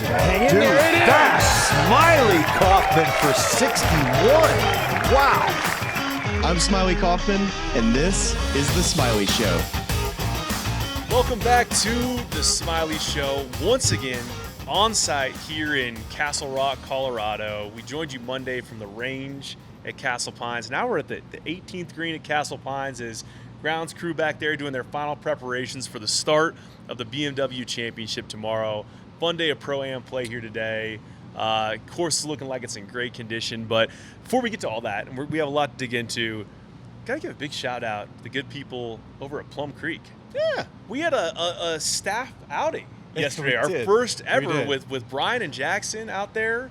Hang in Dude, there. It is. that's Smylie Kaufman for 61. Wow. I'm Smylie Kaufman, and this is The Smylie Show. Welcome back to The Smylie Show. Once again, on site here in Castle Rock, Colorado. We joined you Monday from the range at Castle Pines. Now we're at the 18th green at Castle Pines as grounds crew back there doing their final preparations for the start of the BMW Championship tomorrow. Fun day of Pro-Am play here today. Course is looking like it's in great condition. But before we get to all that, and we have a lot to dig into, got to give a big shout out to the good people over at Plum Creek. Yeah. We had a staff outing yesterday, our did. first We ever did. with Brian and Jackson out there.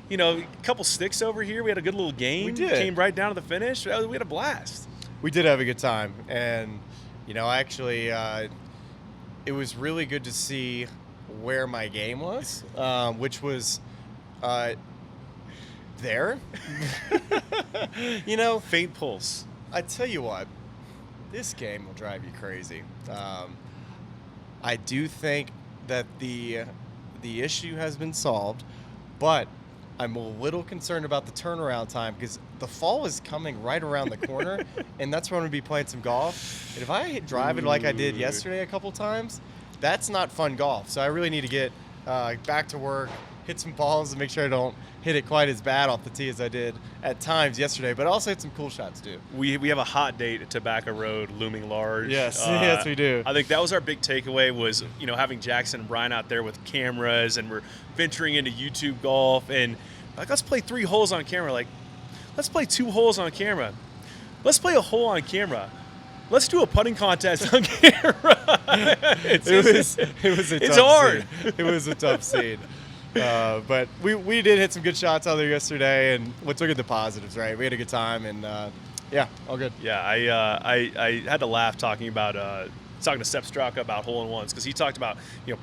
You know, a couple sticks over here. We had a good little game. We did. Came right down to the finish. We had a blast. We did have a good time, and actually, it was really good to see where my game was, which was there. Faint pulse. I tell you what, this game will drive you crazy. I do think that the issue has been solved, but I'm a little concerned about the turnaround time because the fall is coming right around the corner, and that's when I'm going to be playing some golf. And if I drive it like I did yesterday a couple times, that's not fun golf. So I really need to get back to work, hit some balls, and make sure I don't hit it quite as bad off the tee as I did at times yesterday, but also hit some cool shots too. We have a hot date at Tobacco Road looming large. Yes, yes, we do. I think that was our big takeaway was, having Jackson and Brian out there with cameras, and we're venturing into YouTube golf, and like, let's play 3 holes on camera. Like, let's play 2 holes on camera. Let's play a hole on camera. Let's do a putting contest on camera. It was a tough It's hard. scene. It was a tough scene. But we did hit some good shots out there yesterday, and let's look at the positives, right? We had a good time, and yeah, all good. Yeah, I had to laugh talking to Sepp Straka about hole-in-ones because he talked about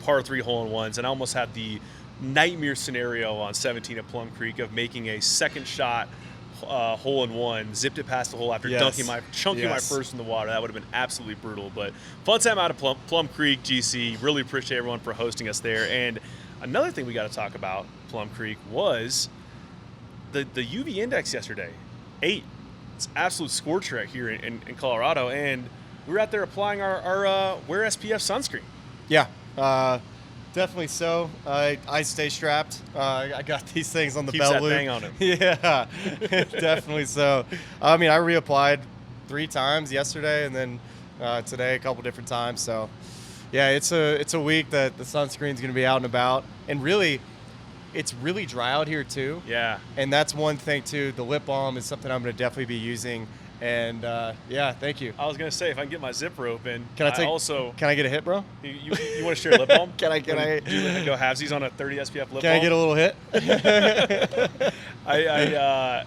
par 3 hole-in-ones, and I almost had the nightmare scenario on 17 at Plum Creek of making a second shot hole-in-one, zipped it past the hole after chunking my first in the water. That would have been absolutely brutal. But fun time out of Plum Creek, GC. Really appreciate everyone for hosting us there. And another thing we got to talk about, Plum Creek, was the UV index yesterday, 8. It's absolute scorcher out here in Colorado, and we were out there applying our Wear SPF sunscreen. Yeah, definitely so. I stay strapped. I got these things on the Keeps belt that loop. thing on him. Yeah, definitely so. I mean, I reapplied 3 times yesterday, and then today a couple different times. So, yeah, it's a week that the sunscreen's going to be out and about, and really, it's really dry out here too. Yeah. And that's one thing too. The lip balm is something I'm going to definitely be using. And yeah, thank you. I was gonna say if I can get my zipper open, Can I get a hit, bro? You want to share lip balm? Can I do go halvesies on a 30 SPF lip balm? Can I get a little hit?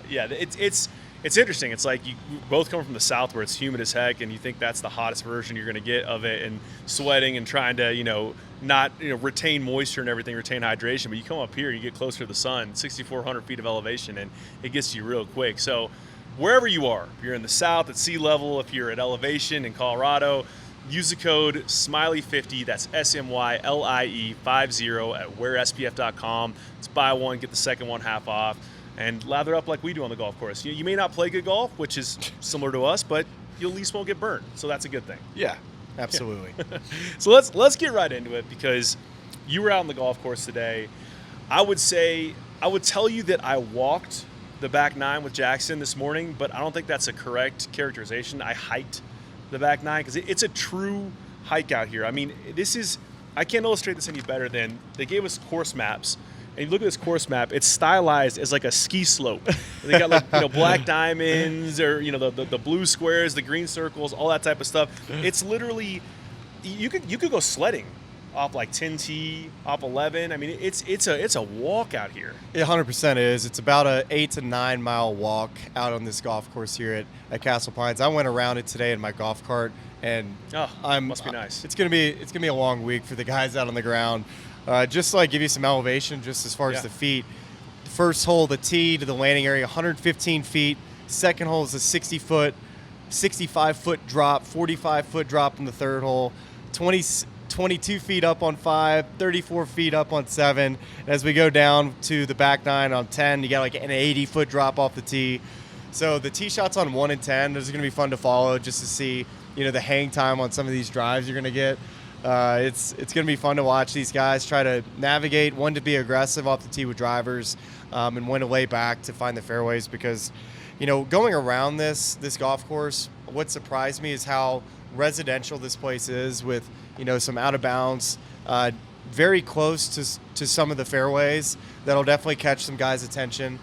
Yeah, it's interesting. It's like you both come from the South where it's humid as heck, and you think that's the hottest version you're gonna get of it, and sweating and trying to not retain moisture and everything, retain hydration. But you come up here, you get closer to the sun, 6,400 feet of elevation, and it gets you real quick. So wherever you are, if you're in the South at sea level, if you're at elevation in Colorado, use the code SMILEY50, that's SMYLIE50 at wearspf.com. It's buy one, get the second one half off, and lather up like we do on the golf course. You may not play good golf, which is similar to us, but you at least won't get burned, so that's a good thing. Yeah, absolutely. So let's get right into it, because you were out on the golf course today. I would tell you that I walked the back 9 with Jackson this morning, but I don't think that's a correct characterization. I hiked the back 9 because it's a true hike out here. I mean, I can't illustrate this any better than they gave us course maps, and you look at this course map, it's stylized as like a ski slope. They got like black diamonds, or the blue squares, the green circles, all that type of stuff. It's literally you could go sledding off like 10T, off 11. I mean, it's a walk out here. It 100% is. It's about a 8 to 9 mile walk out on this golf course here at Castle Pines. I went around it today in my golf cart, and must be nice. It's gonna be a long week for the guys out on the ground. Just to give you some elevation, just as far as the feet. First hole, the tee to the landing area, 115 feet. Second hole is a 65-foot drop, 45-foot drop in the third hole, 20 22 feet up on 5, 34 feet up on 7. And as we go down to the back 9 on 10, you got like an 80-foot drop off the tee. So the tee shots on 1 and 10, those are going to be fun to follow just to see, the hang time on some of these drives you're going to get. It's going to be fun to watch these guys try to navigate, when to be aggressive off the tee with drivers, and when to lay back to find the fairways, because, going around this golf course, what surprised me is how residential this place is with, some out of bounds, very close to some of the fairways that'll definitely catch some guys' attention.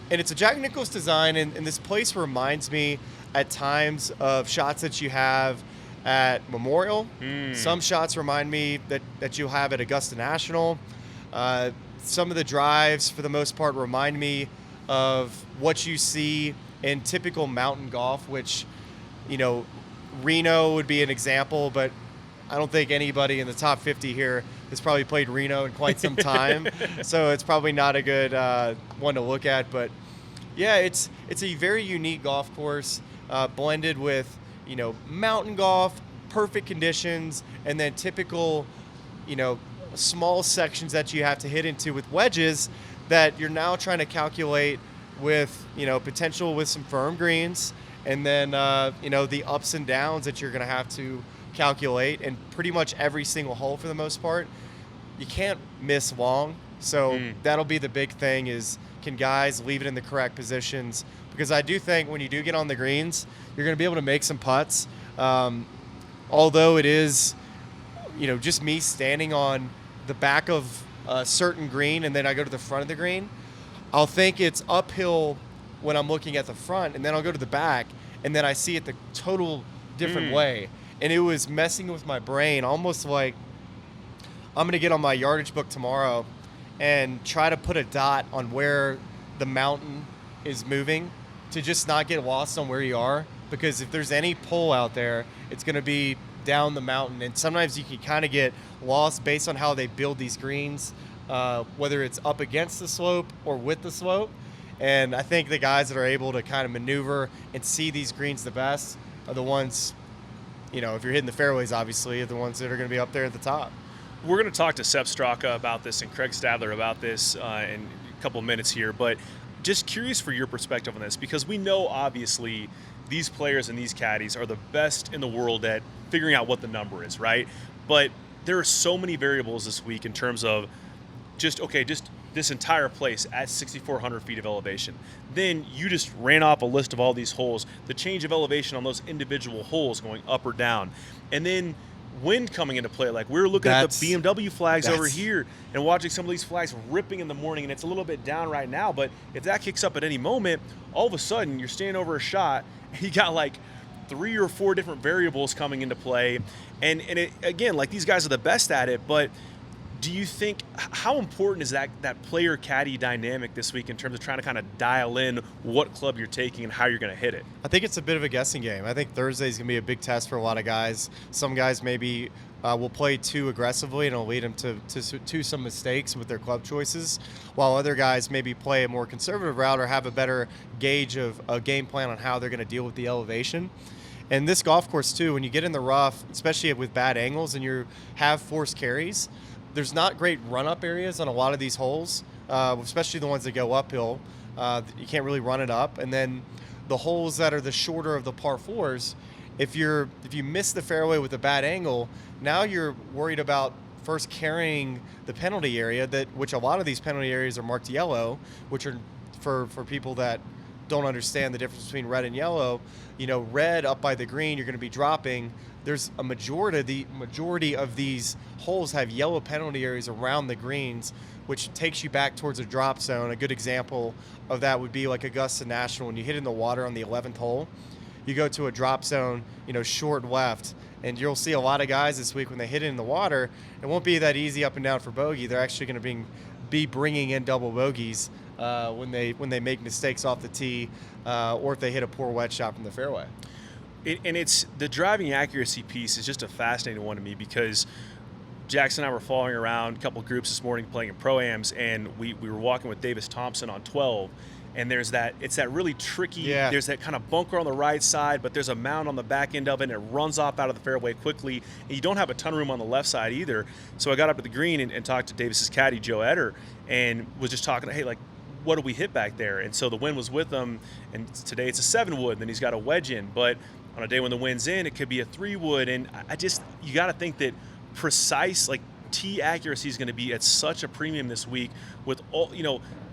And it's a Jack Nicklaus design, and this place reminds me at times of shots that you have at Memorial. Some shots remind me that you'll have at Augusta National. Some of the drives, for the most part, remind me of what you see in typical mountain golf, which, Reno would be an example, but I don't think anybody in the top 50 here has probably played Reno in quite some time. So it's probably not a good one to look at. But, yeah, it's a very unique golf course, blended with, mountain golf, perfect conditions, and then typical, small sections that you have to hit into with wedges that you're now trying to calculate with, potential with some firm greens, and then, the ups and downs that you're going to have to calculate. And pretty much every single hole, for the most part, you can't miss long. So that'll be the big thing is, can guys leave it in the correct positions? Because I do think when you do get on the greens, you're going to be able to make some putts. Although it is, just me standing on the back of a certain green and then I go to the front of the green, I'll think it's uphill when I'm looking at the front, and then I'll go to the back and then I see it the total different way. And it was messing with my brain, almost like I'm going to get on my yardage book tomorrow and try to put a dot on where the mountain is moving to just not get lost on where you are. Because if there's any pull out there, it's going to be down the mountain. And sometimes you can kind of get lost based on how they build these greens, whether it's up against the slope or with the slope. And I think the guys that are able to kind of maneuver and see these greens the best are the ones, if you're hitting the fairways, obviously, are the ones that are going to be up there at the top. We're going to talk to Sepp Straka about this and Craig Stadler about this in a couple of minutes here. But just curious for your perspective on this, because we know, obviously, these players and these caddies are the best in the world at figuring out what the number is, right? But there are so many variables this week in terms of just this entire place at 6,400 feet of elevation. Then you just ran off a list of all these holes, the change of elevation on those individual holes going up or down. And then wind coming into play. Like, we were looking at the BMW flags over here and watching some of these flags ripping in the morning, and it's a little bit down right now. But if that kicks up at any moment, all of a sudden you're standing over a shot, and you got like 3 or 4 different variables coming into play. And it, again, like, these guys are the best at it, but do you think, how important is that player caddy dynamic this week in terms of trying to kind of dial in what club you're taking and how you're going to hit it? I think it's a bit of a guessing game. I think Thursday's going to be a big test for a lot of guys. Some guys maybe will play too aggressively, and it'll lead them to some mistakes with their club choices, while other guys maybe play a more conservative route or have a better gauge of a game plan on how they're going to deal with the elevation. And this golf course, too, when you get in the rough, especially with bad angles and you have forced carries, there's not great run-up areas on a lot of these holes, especially the ones that go uphill. You can't really run it up. And then the holes that are the shorter of the par fours, if you miss the fairway with a bad angle, now you're worried about first carrying the penalty area, which a lot of these penalty areas are marked yellow, which are for people that don't understand the difference between red and yellow. Red up by the green, you're going to be dropping. There's a majority of these holes have yellow penalty areas around the greens, which takes you back towards a drop zone. A good example of that would be like Augusta National. When you hit in the water on the 11th hole, you go to a drop zone, short left, and you'll see a lot of guys this week when they hit it in the water, it won't be that easy up and down for bogey. They're actually going to be bringing in double bogeys when they make mistakes off the tee, or if they hit a poor wedge shot from the fairway. And it's the driving accuracy piece is just a fascinating one to me, because Jackson and I were following around a couple of groups this morning playing in Pro-Ams, and we were walking with Davis Thompson on 12, and it's that really tricky. Yeah. There's that kind of bunker on the right side, but there's a mound on the back end of it, and it runs off out of the fairway quickly. And you don't have a ton of room on the left side either. So I got up to the green and talked to Davis's caddy, Joe Etter, and was just talking, hey, like, what do we hit back there? And so the wind was with him, and today it's a 7-wood, and then he's got a wedge in. But on a day when the wind's in, it could be a 3-wood. And you got to think that precise, like, tee accuracy is going to be at such a premium this week with all,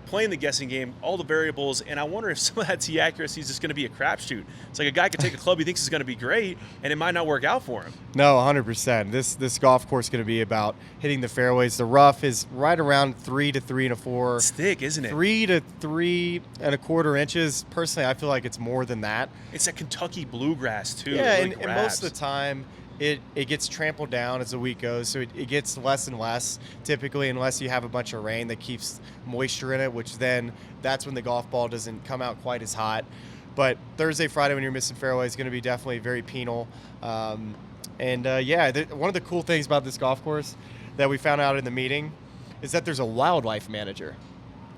playing the guessing game, all the variables, and I wonder if some of that tee accuracy is just going to be a crapshoot. It's like a guy could take a club he thinks is going to be great, and it might not work out for him. No, 100%. This golf course is going to be about hitting the fairways. The rough is right around 3 to 3 1/4. It's thick, isn't it? 3 to 3 1/4 inches. Personally, I feel like it's more than that. It's a Kentucky bluegrass too. Yeah, It really and most grabs. of the time, it gets trampled down as the week goes, so it gets less and less typically, unless you have a bunch of rain that keeps moisture in it, which then that's when the golf ball doesn't come out quite as hot. But Thursday, Friday, when you're missing fairway, is going to be definitely very penal. One of the cool things about this golf course that we found out in the meeting is that there's a wildlife manager.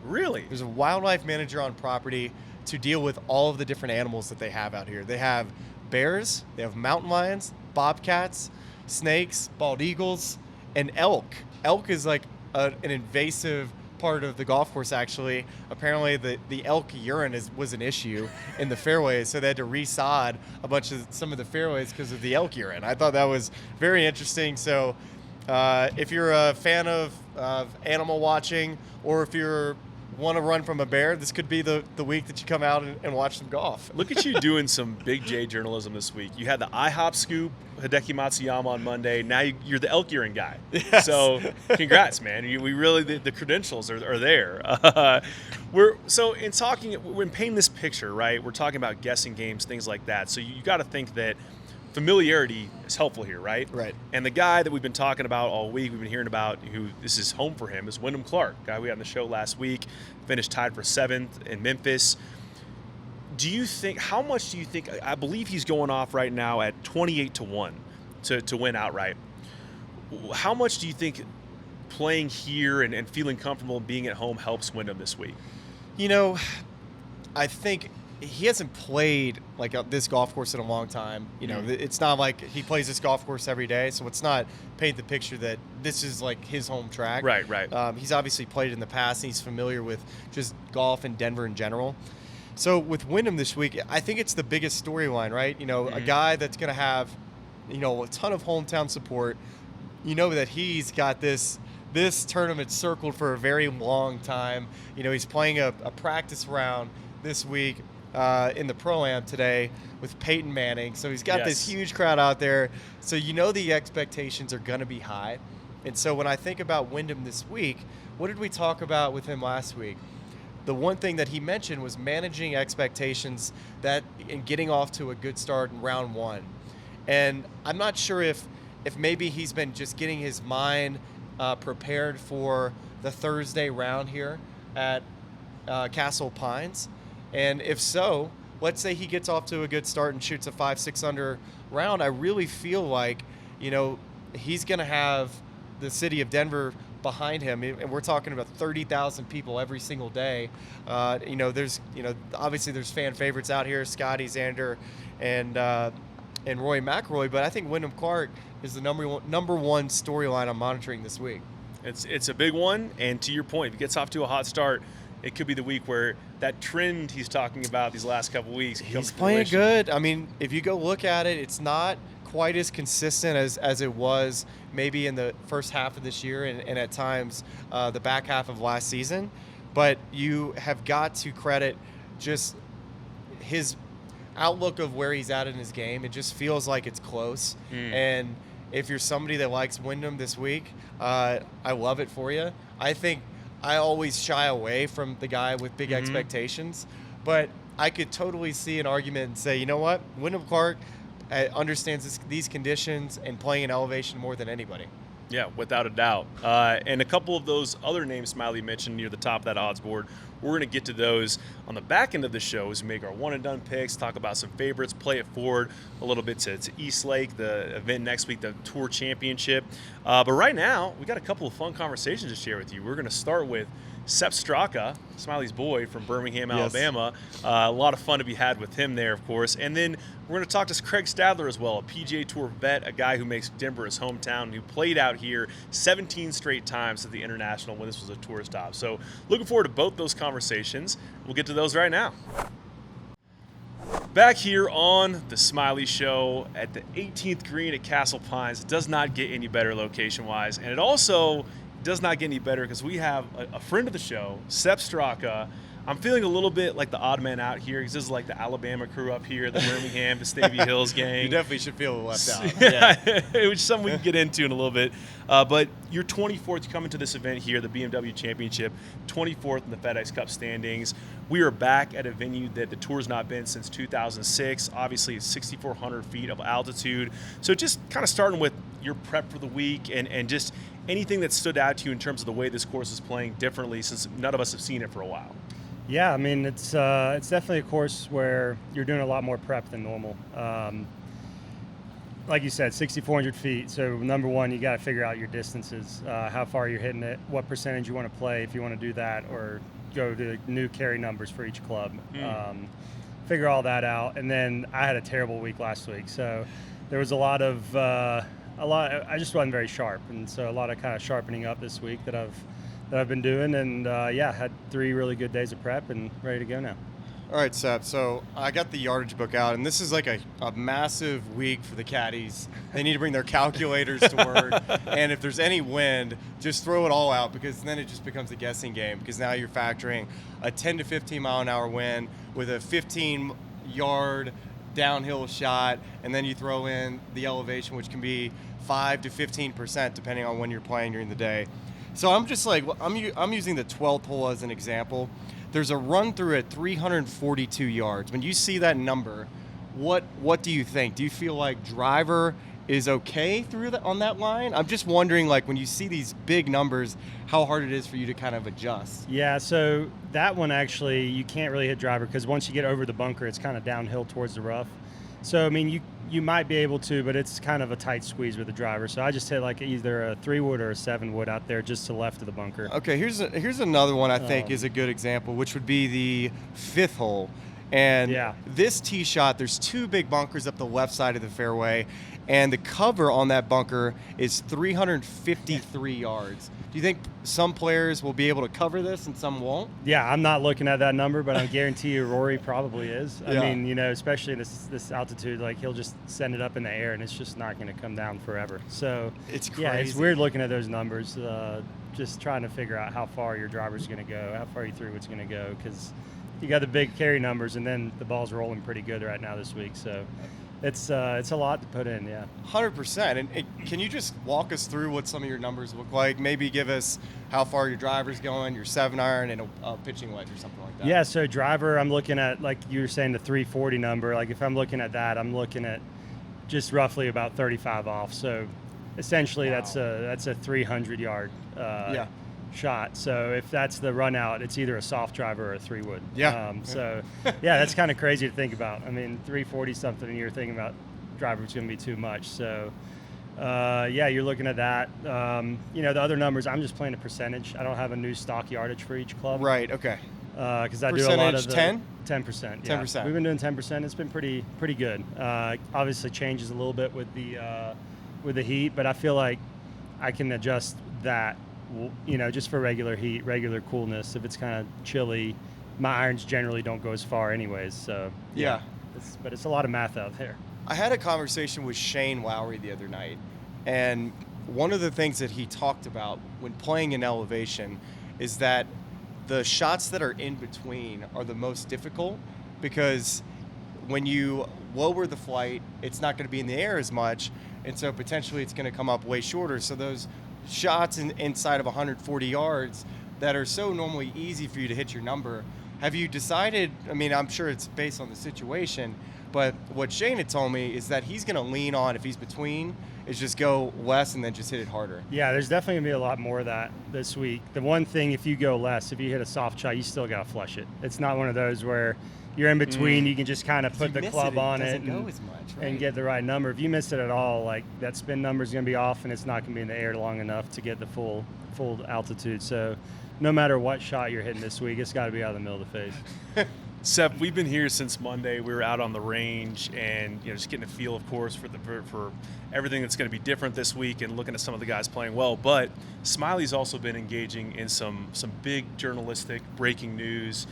Really? There's a wildlife manager on property to deal with all of the different animals that they have out here. They have bears, they have mountain lions, bobcats, snakes, bald eagles, and elk. Elk is like an invasive part of the golf course, actually. Apparently the elk urine was an issue in the fairways, so they had to resod some of the fairways because of the elk urine. I thought that was very interesting. So if you're a fan of animal watching, or if you're want to run from a bear, this could be the week that you come out and watch some golf. Look at you doing some big J journalism this week. You had the IHOP scoop, Hideki Matsuyama on Monday. Now you're the elk urine guy. Yes. So congrats, man. We really the credentials are there. When painting this picture, right? We're talking about guessing games, things like that. So you got to think that familiarity is helpful here, right? Right. And the guy that we've been talking about all week, we've been hearing about, who this is home for him, is Wyndham Clark, guy we had on the show last week, finished tied for 7th in Memphis. How much do you think, I believe he's going off right now at 28 to 1 to win outright. How much do you think playing here and feeling comfortable being at home helps Wyndham this week? I think he hasn't played like this golf course in a long time. It's not like he plays this golf course every day, so it's not paint the picture that this is like his home track. Right. He's obviously played in the past, and he's familiar with just golf in Denver in general. So with Wyndham this week, I think it's the biggest storyline, right? A guy that's going to have, a ton of hometown support. That he's got this tournament circled for a very long time. He's playing a practice round this week in the Pro-Am today with Peyton Manning. So he's got this huge crowd out there. So the expectations are going to be high. And so when I think about Wyndham this week, what did we talk about with him last week? The one thing that he mentioned was managing expectations and getting off to a good start in round one. And I'm not sure if maybe he's been just getting his mind prepared for the Thursday round here at Castle Pines. And if so, let's say he gets off to a good start and shoots a 5-6 under round. I really feel like, he's going to have the city of Denver behind him, and we're talking about 30,000 people every single day. There's, obviously there's fan favorites out here, Scotty, Xander, and Roy McIlroy, but I think Wyndham Clark is the number one storyline I'm monitoring this week. It's a big one, and to your point, if he gets off to a hot start, it could be the week where that trend he's talking about these last couple of weeks. He's playing good. I mean, if you go look at it, it's not quite as consistent as it was maybe in the first half of this year and at times the back half of last season. But you have got to credit just his outlook of where he's at in his game. It just feels like it's close. And if you're somebody that likes Wyndham this week, I love it for you. I think I always shy away from the guy with big expectations, but I could totally see an argument and say, you know what, Wyndham Clark understands these conditions and playing in elevation more than anybody. Yeah, without a doubt. And a couple of those other names Smylie mentioned near the top of that odds board We're going to get to those on the back end of the show as we make our one-and-done picks, talk about some favorites, play it forward a little bit to East Lake, the event next week, the Tour Championship. But right now, we got a couple of fun conversations to share with you. We're going to start with Sepp Straka, Smylie's boy from Birmingham, Alabama. A lot of fun to be had with him there, of course. And then we're going to talk to Craig Stadler as well, a PGA Tour vet, a guy who makes Denver his hometown, who played out here 17 straight times at the International when this was a tour stop. So looking forward to both those conversations. We'll get to those right now. Back here on the Smylie Show at the 18th green at Castle Pines. It does not get any better location-wise, and it also does not get any better because we have a friend of the show, Sepp Straka. I'm feeling a little bit like the odd man out here because this is like the Alabama crew up here, the Birmingham, Vestavia Hills gang. You definitely should feel left out. Yeah, which is something we can get into in a little bit. But you're 24th coming to this event here, the BMW Championship, 24th in the FedEx Cup standings. We are back at a venue that the tour's not been since 2006. Obviously, it's 6,400 feet of altitude. So just kind of starting with your prep for the week and just anything that stood out to you in terms of the way this course is playing differently since none of us have seen it for a while. Yeah, I mean, it's definitely a course where you're doing a lot more prep than normal. Like you said, 6,400 feet. So number one, you got to figure out your distances, how far you're hitting it, what percentage you want to play if you want to do that, or go to new carry numbers for each club. Figure all that out. And then I had a terrible week last week, so there was I just wasn't very sharp, and so a lot of kind of sharpening up this week that I've been doing, and had 3 really good days of prep and ready to go now. All right, Sepp. So I got the yardage book out, and this is like a massive week for the caddies. They need to bring their calculators to work, and if there's any wind, just throw it all out because then it just becomes a guessing game because now you're factoring a 10 to 15 mile an hour wind with a 15-yard downhill shot, and then you throw in the elevation, which can be 5 to 15% depending on when you're playing during the day. So I'm just like, I'm using the 12th hole as an example. There's a run through at 342 yards. When you see that number, what do you think? Do you feel like driver is okay through on that line? I'm just wondering, like, when you see these big numbers, how hard it is for you to kind of adjust. Yeah, so that one actually, you can't really hit driver because once you get over the bunker, it's kind of downhill towards the rough. So, I mean, you might be able to, but it's kind of a tight squeeze with the driver. So I just hit like either a 3-wood or a 7-wood out there just to the left of the bunker. Okay, here's another one I think is a good example, which would be the 5th hole. And this tee shot, there's 2 big bunkers up the left side of the fairway, and the cover on that bunker is 353 yards. Do you think some players will be able to cover this and some won't? Yeah, I'm not looking at that number, but I guarantee you Rory probably is. I mean, especially in this altitude, like he'll just send it up in the air and it's just not going to come down forever. So it's crazy. Yeah, it's weird looking at those numbers, just trying to figure out how far your driver's going to go, how far your 3-wood's going to go, because you got the big carry numbers and then the ball's rolling pretty good right now this week. So it's a lot to put in, 100%. And can you just walk us through what some of your numbers look like? Maybe give us how far your driver's going, your 7-iron, and a pitching wedge or something like that. Yeah, so driver, I'm looking at, like you were saying, the 340 number. Like if I'm looking at that, I'm looking at just roughly about 35 off. So essentially that's a 300-yard shot. So if that's the run out, it's either a soft driver or a 3-wood. So that's kind of crazy to think about. I mean, 340 something and you're thinking about driver's going to be too much. So you're looking at that. The other numbers, I'm just playing a percentage. I don't have a new stock yardage for each club. Right. Okay. Because I do a lot of the 10%. 10%. We've been doing 10%. It's been pretty good. Obviously changes a little bit with the heat, but I feel like I can adjust that. Just for regular heat, regular coolness. If it's kind of chilly, my irons generally don't go as far anyways. So but it's a lot of math out there. I had a conversation with Shane Lowry the other night, and one of the things that he talked about when playing in elevation is that the shots that are in between are the most difficult because when you lower the flight, it's not going to be in the air as much, and so potentially it's going to come up way shorter. So those shots inside of 140 yards that are so normally easy for you to hit your number, Have you decided, I mean, I'm sure it's based on the situation, but what Shane had told me is that he's going to lean on, if he's between, is just go less and then just hit it harder. Yeah, there's definitely going to be a lot more of that this week. The one thing, if you go less, if you hit a soft shot, you still got to flush it. It's not one of those where you're in between, you can just kind of put the club on it and get the right number. If you miss it at all, like that spin number is going to be off and it's not going to be in the air long enough to get the full altitude. So no matter what shot you're hitting this week, it's got to be out of the middle of the face. Sepp, we've been here since Monday. We were out on the range and just getting a feel, of course, for everything that's going to be different this week and looking at some of the guys playing well. But Smylie's also been engaging in some big journalistic breaking news.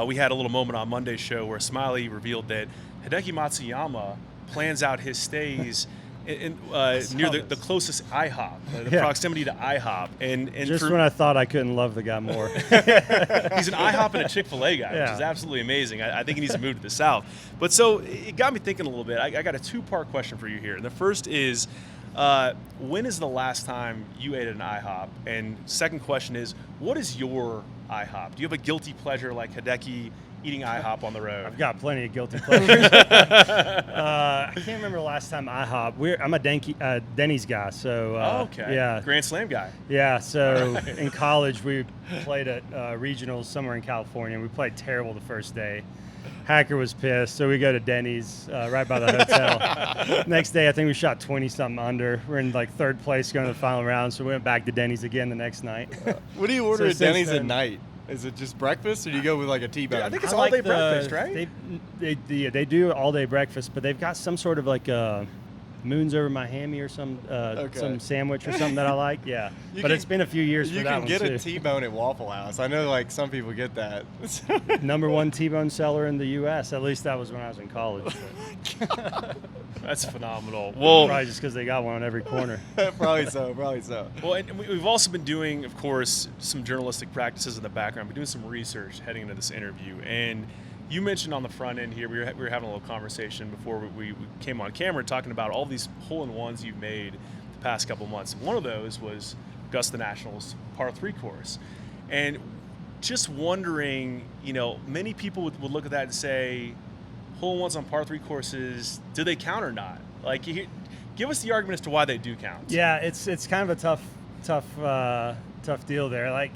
We had a little moment on Monday's show where Smylie revealed that Hideki Matsuyama plans out his stays near the closest IHOP, the proximity to IHOP. And just when I thought I couldn't love the guy more. He's an IHOP and a Chick-fil-A guy, which is absolutely amazing. I think he needs to move to the South. But so it got me thinking a little bit. I got a two-part question for you here. And the first is, when is the last time you ate at an IHOP? And second question is, what is your IHOP? Do you have a guilty pleasure like Hideki eating IHOP on the road? I've got plenty of guilty pleasures. I can't remember the last time IHOP. I'm a Denny's guy, so okay. Yeah, Grand Slam guy. Yeah, so in college we played at regionals somewhere in California. We played terrible the first day. Hacker was pissed, so we go to Denny's right by the hotel. Next day, I think we shot 20-something under. We're in like third place going to the final round, so we went back to Denny's again the next night. What do you order at Denny's at night? Is it just breakfast, or do you go with like a T-bone? I think it's all-day breakfast, right? They do all-day breakfast, but they've got some sort of like Moons Over My Hammy or some sandwich or something that I like. Yeah, it's been a few years for that one too. You can get a T-bone at Waffle House. I know like some people get that. Number one T-bone seller in the U.S. At least that was when I was in college. That's phenomenal. Well, probably just because they got one on every corner. Probably so. Well, and we've also been doing, of course, some journalistic practices in the background. We're doing some research heading into this interview, and you mentioned on the front end here, we were having a little conversation before we came on camera talking about all these hole-in-ones you've made the past couple months. One of those was Augusta National's par 3 course. And just wondering, many people would look at that and say, hole-in-ones on par 3 courses, do they count or not? Like, give us the argument as to why they do count. Yeah, it's kind of a tough deal there. Like,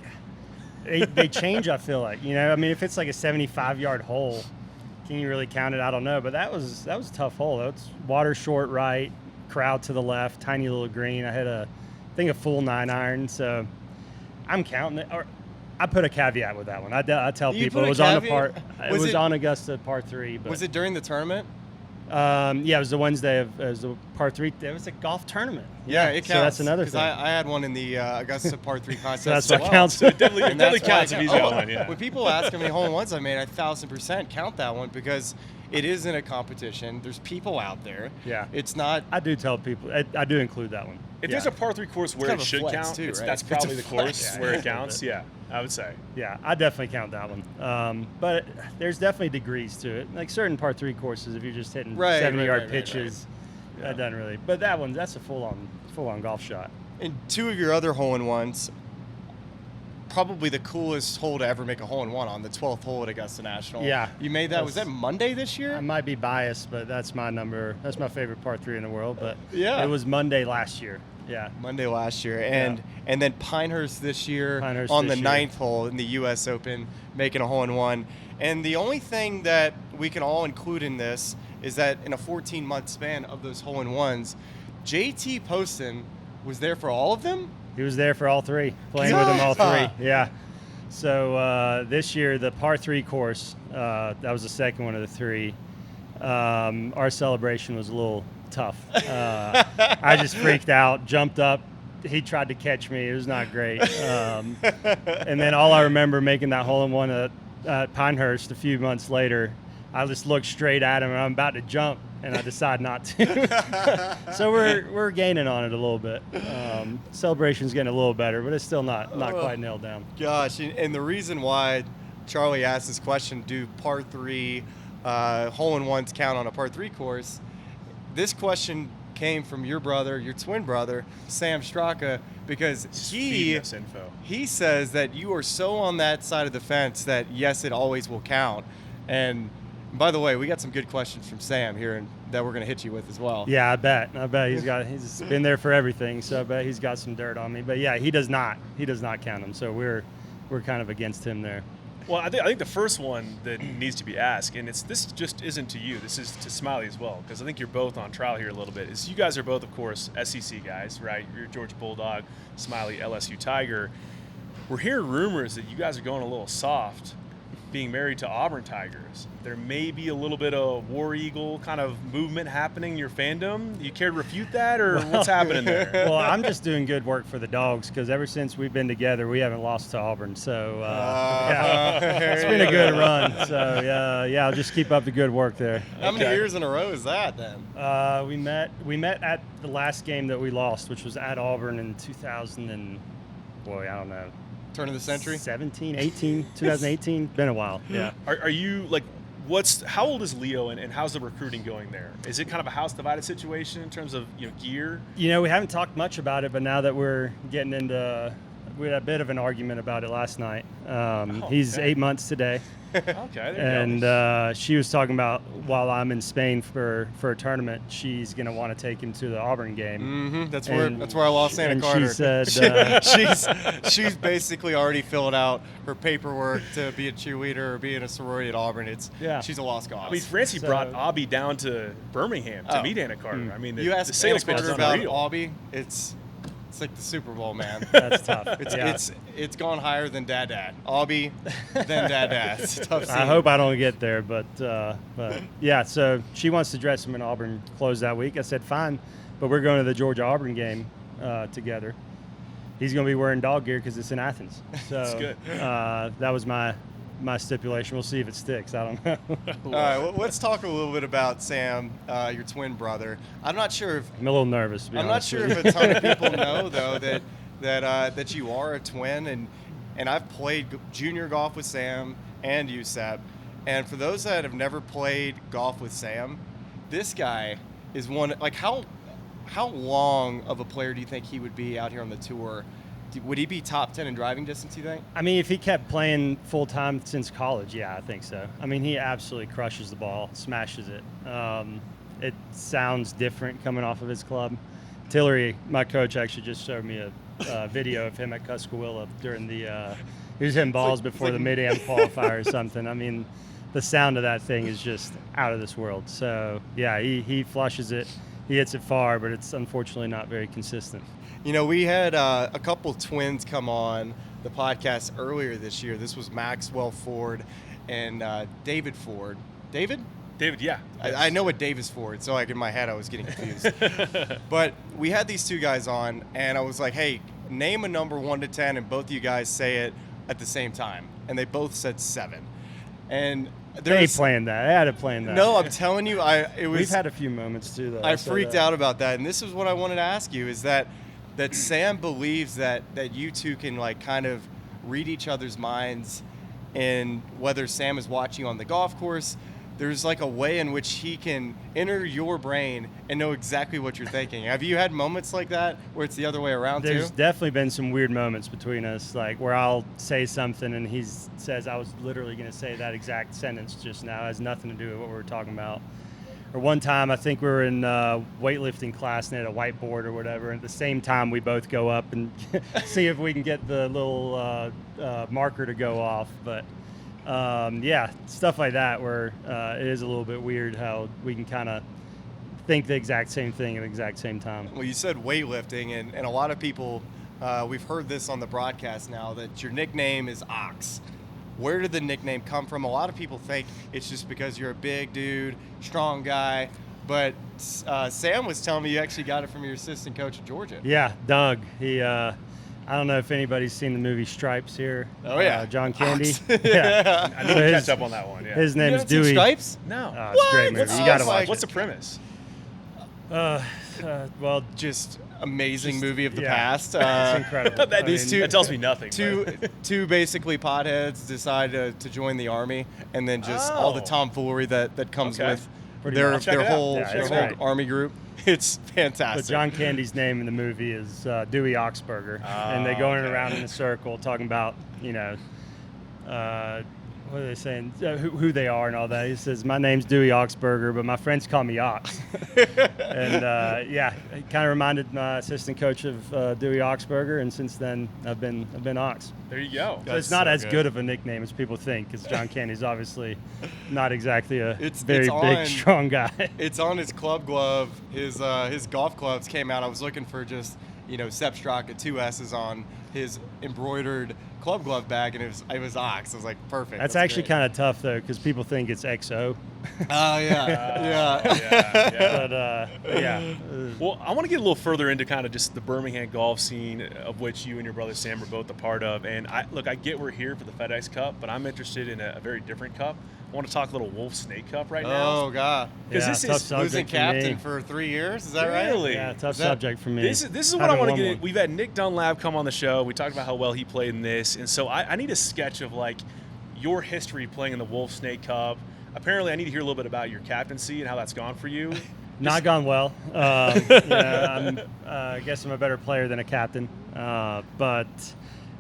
they change, I feel like. I mean, if it's like a 75-yard hole, can you really count it? I don't know. But that was a tough hole. It's water short right, crowd to the left, tiny little green. I had a full 9-iron, so I'm counting it. Or I put a caveat with that one. I tell people it was on on Augusta par 3. But was it during the tournament? Yeah, it was the Wednesday of the par 3. It was a golf tournament. Yeah, it counts. So that's another thing. I had one in the Augusta par 3 contest. So that's what counts. So it definitely counts if he's got one. Yeah. When people ask how many hole-in-ones I made, 1,000% count that one because it is in a competition. There's people out there. Yeah. It's not. I do tell people. I do include that one. If there's a par 3 course where it should count, too, right? that's probably the course where it counts. Yeah, I would say. Yeah, I definitely count that one. But there's definitely degrees to it. Like certain par 3 courses, if you're just hitting 70-yard pitches, that doesn't really. But that one, that's a full-on golf shot. And two of your other hole-in-ones, probably the coolest hole to ever make a hole-in-one on, the 12th hole at Augusta National. Yeah. You made that. Was that Monday this year? I might be biased, but that's my number. That's my favorite par 3 in the world. But it was Monday last year. Yeah. Monday last year. And then Pinehurst this year on the 9th hole in the U.S. Open, making a hole-in-one. And the only thing that we can all include in this is that in a 14-month span of those hole-in-ones, JT Poston was there for all of them? He was there for all 3, playing with them all 3. Yeah. So this year, the par 3 course, that was the second one of the 3. Our celebration was a little tough. I just freaked out, jumped up. He tried to catch me. It was not great. And then all I remember making that hole-in-one at Pinehurst a few months later, I just looked straight at him, and I'm about to jump, and I decide not to. So we're gaining on it a little bit. Celebration's getting a little better, but it's still not quite nailed down. Gosh, and the reason why Charlie asked this question, do par 3 hole-in-ones count on a par 3 course? This question came from your twin brother, Sepp Straka, because Just feeding us info. he says that you are so on that side of the fence that yes, it always will count. And by the way, we got some good questions from Sam here and that we're going to hit you with as well. Yeah, I bet he's been there for everything, so I bet he's got some dirt on me. But yeah, he does not count them, so we're kind of against him there. Well, I think the first one that needs to be asked, and this just isn't to you, this is to Smylie as well, because I think you're both on trial here a little bit, is you guys are both, of course, SEC guys, right? You're Georgia Bulldog, Smylie, LSU Tiger. We're hearing rumors that you guys are going a little soft being married to Auburn Tigers. There may be a little bit of War Eagle kind of movement happening in your fandom. You care to refute that, or what's happening there? Well, I'm just doing good work for the Dogs because ever since we've been together, we haven't lost to Auburn. So, it's been a good run. So, yeah, I'll just keep up the good work there. How many years in a row is that then? We met at the last game that we lost, which was at Auburn in 2000 and, boy, I don't know. Turn of the century? 2018. Been a while. Yeah. Are you like, how old is Leo and how's the recruiting going there? Is it kind of a house divided situation in terms of gear? We haven't talked much about it, but now that we're getting into, we had a bit of an argument about it last night. He's 8 months today. Okay, there you go. And she was talking about while I'm in Spain for a tournament, she's going to want to take him to the Auburn game. Mm-hmm. That's where I lost Santa Carter. She said she's basically already filled out her paperwork to be a cheerleader or be in a sorority at Auburn. She's a lost cause. I mean, Francie brought Abby down to Birmingham to meet Anna Carter. I mean, you ask the sales Anna pitch is Carter unreal. about Abby, it's like the Super Bowl, man. That's tough. It's gone higher than Dad. Abby, then Dad. It's a tough scene. I hope I don't get there, but yeah. So she wants to dress him in Auburn clothes that week. I said fine, but we're going to the Georgia Auburn game together. He's going to be wearing dog gear because it's in Athens. So That's good. That was my stipulation. We'll see if it sticks. I don't know. All right, well, let's talk a little bit about Sam, your twin brother. I'm not sure if I'm a little nervous. To be I'm not honest sure with if you. a ton of people know though that you are a twin, and I've played junior golf with Sam and you, Sepp. And for those that have never played golf with Sam, this guy is one. Like how long of a player do you think he would be out here on the tour? Would he be top 10 in driving distance, you think? I mean, if he kept playing full time since college, yeah, I think so. I mean, he absolutely crushes the ball, smashes it. It sounds different coming off of his club. Tillery, my coach, actually just showed me a video of him at Cuscawilla during he was hitting balls before the mid-am qualifier or something. I mean, the sound of that thing is just out of this world. So, yeah, he flushes it. He hits it far, but it's unfortunately not very consistent. We had a couple twins come on the podcast earlier this year. This was Maxwell Ford and David Ford. David, yeah. I know what Davis Ford, so like in my head I was getting confused. But we had these two guys on, and I was like, hey, name a number 1 to 10, and both of you guys say it at the same time. And they both said 7. And they ain't playing that. They had it playing that. No, I'm telling you, we've had a few moments too, though. I freaked out about that, and this is what I wanted to ask you: is that Sam believes that you two can like kind of read each other's minds, and whether Sam is watching on the golf course, there's like a way in which he can enter your brain and know exactly what you're thinking. Have you had moments like that where it's the other way around too? There's definitely been some weird moments between us, like where I'll say something and he says, I was literally going to say that exact sentence just now. It has nothing to do with what we were talking about. Or one time, I think we were in weightlifting class and had a whiteboard or whatever. And at the same time, we both go up and see if we can get the little marker to go off. But yeah, stuff like that where it is a little bit weird how we can kind of think the exact same thing at the exact same time. Well, you said weightlifting, and a lot of people, we've heard this on the broadcast now, that your nickname is Ox. Where did the nickname come from? A lot of people think it's just because you're a big dude, strong guy, but Sam was telling me you actually got it from your assistant coach at Georgia. Yeah, Doug. He, I don't know if anybody's seen the movie Stripes here. Oh, yeah. John Candy. Yeah. I need to catch up on that one, yeah. His name's Dewey. Dewey. Stripes? No. It's a great movie. You got to watch What's it. the premise? Well, just amazing movie of the yeah. past. it's incredible. That tells me nothing. Two basically potheads decide to join the army, and then just all the tomfoolery that comes with Pretty their much. Check it out. whole Yeah, their it's whole great. army group. It's fantastic. But John Candy's name in the movie is Dewey Oxburger, and they going around in a circle talking about, what are they saying? Who they are and all that. He says, "My name's Dewey Oxburger, but my friends call me Ox." And it kind of reminded my assistant coach of Dewey Oxburger, and since then I've been Ox. There you go. So it's not as good of a nickname as people think, because John Candy's obviously not exactly a very big, strong guy. It's on his club glove. His golf gloves came out. I was looking for just Sepp Straka 2 S's on his embroidered club glove bag, and it was Ox. I was like, perfect. That's actually kind of tough though, because people think it's XO. Oh yeah, yeah. Well, I want to get a little further into kind of just the Birmingham golf scene, of which you and your brother Sam are both a part of. And I get we're here for the FedEx Cup, but I'm interested in a very different cup. I want to talk a little Wolf Snake Cup right now. Oh God, because this tough is subject losing for captain me. for 3 years. Is that right? Really? Yeah, tough subject for me. This is what I want to get in. We've had Nick Dunlap come on the show. We talked about how well he played in this, and so I need a sketch of like your history playing in the Wolf Snake Cup. Apparently, I need to hear a little bit about your captaincy and how that's gone for you. Not gone well. I guess I'm a better player than a captain, but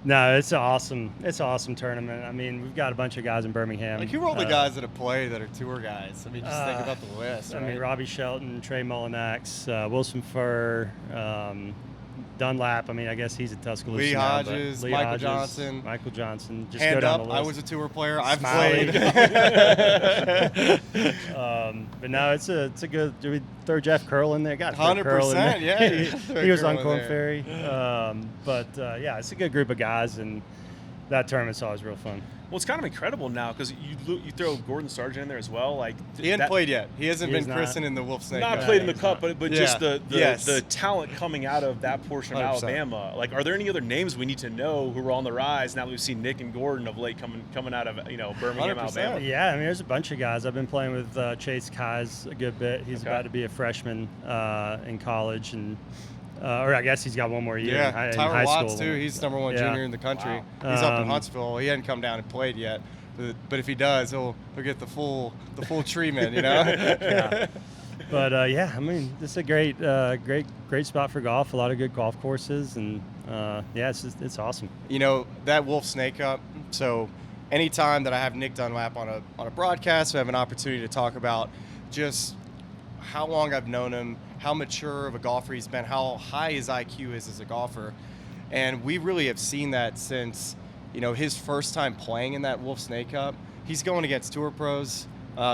no, it's an awesome tournament. I mean, we've got a bunch of guys in Birmingham. Like, who are all the guys that have played that are tour guys? I mean, just think about the list. I Right? mean, Robbie Shelton, Trey Mullinax, Wilson Furr, Dunlap. I mean, I guess he's a Tuscaloosa. Lee now, but Hodges, Lee Michael Hodges, Johnson. Michael Johnson. Just Hand go down up, the I list. was a tour player. I've Smylie. played. But no, it's a good. Do we throw Jeff Curl in there? Got 100%, yeah. he was on Curl in Corn there. Ferry. Yeah, it's a good group of guys, and that tournament's always real fun. Well, it's kind of incredible now because you throw Gordon Sargent in there as well. Like He hadn't played yet. He hasn't He's been not. christened in the Wolf Snake. Not Cup. played in the he's cup, not. but Yeah. just Yes. the talent coming out of that portion of 100%. Alabama. Like, are there any other names we need to know who are on the rise now that we've seen Nick and Gordon of late coming out of Birmingham, 100%. Alabama? Yeah, I mean, there's a bunch of guys. I've been playing with Chase Kais a good bit. He's Okay. about to be a freshman in college, and or I guess he's got one more year in high Tyler Watts school. too. He's number one Yeah. junior in the country. Wow. He's up in Huntsville. He hadn't come down and played yet, but if he does, he'll get the full treatment. Yeah. But I mean, this is a great spot for golf. A lot of good golf courses, and it's awesome. That Wolf Snake Cup. So anytime that I have Nick Dunlap on a broadcast, I have an opportunity to talk about just how long I've known him, how mature of a golfer he's been, how high his IQ is as a golfer. And we really have seen that since, his first time playing in that Wolf Snake Cup. He's going against tour pros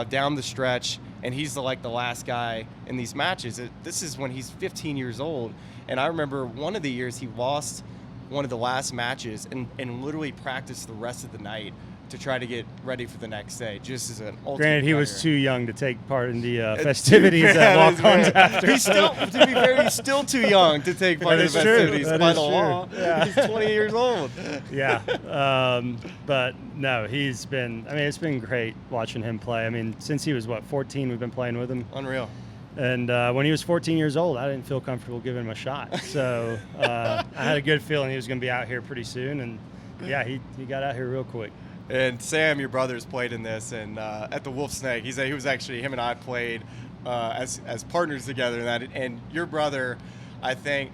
down the stretch, and he's the last guy in these matches. This is when he's 15 years old. And I remember one of the years he lost one of the last matches and literally practiced the rest of the night to try to get ready for the next day, just as an ultimate Granted, he was competitor. too young to take part in the festivities at walk-ons after. He's still, to be fair, he's still too young to take part in the That is true. festivities That by is the true. law. Yeah. He's 20 years old. Yeah, but no, it's been great watching him play. I mean, since he was 14, we've been playing with him. Unreal. And when he was 14 years old, I didn't feel comfortable giving him a shot. So I had a good feeling he was going to be out here pretty soon. And yeah, he got out here real quick. And Sam, your brother's played in this, and at the Wolf Snake, he was actually, him and I played as partners together in that. And your brother, I think,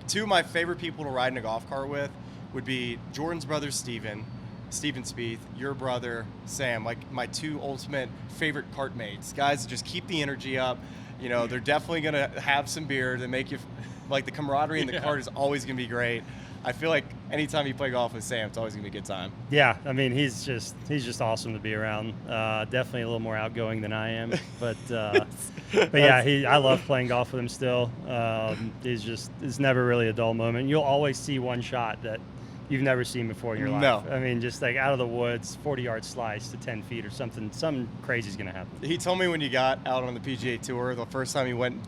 two of my favorite people to ride in a golf cart with would be Jordan's brother, Steven Spieth, your brother, Sam, like my two ultimate favorite cart mates. Guys that just keep the energy up. They're definitely going to have some beer to make you, like the camaraderie in the cart is always going to be great. I feel like anytime you play golf with Sam, it's always going to be a good time. Yeah, I mean, he's just awesome to be around. Definitely a little more outgoing than I am, but yeah, I love playing golf with him still. It's never really a dull moment. You'll always see one shot that you've never seen before in your life. No. I mean, just like out of the woods, 40-yard slice to 10 feet or something crazy's going to happen. He told me when you got out on the PGA Tour, the first time you went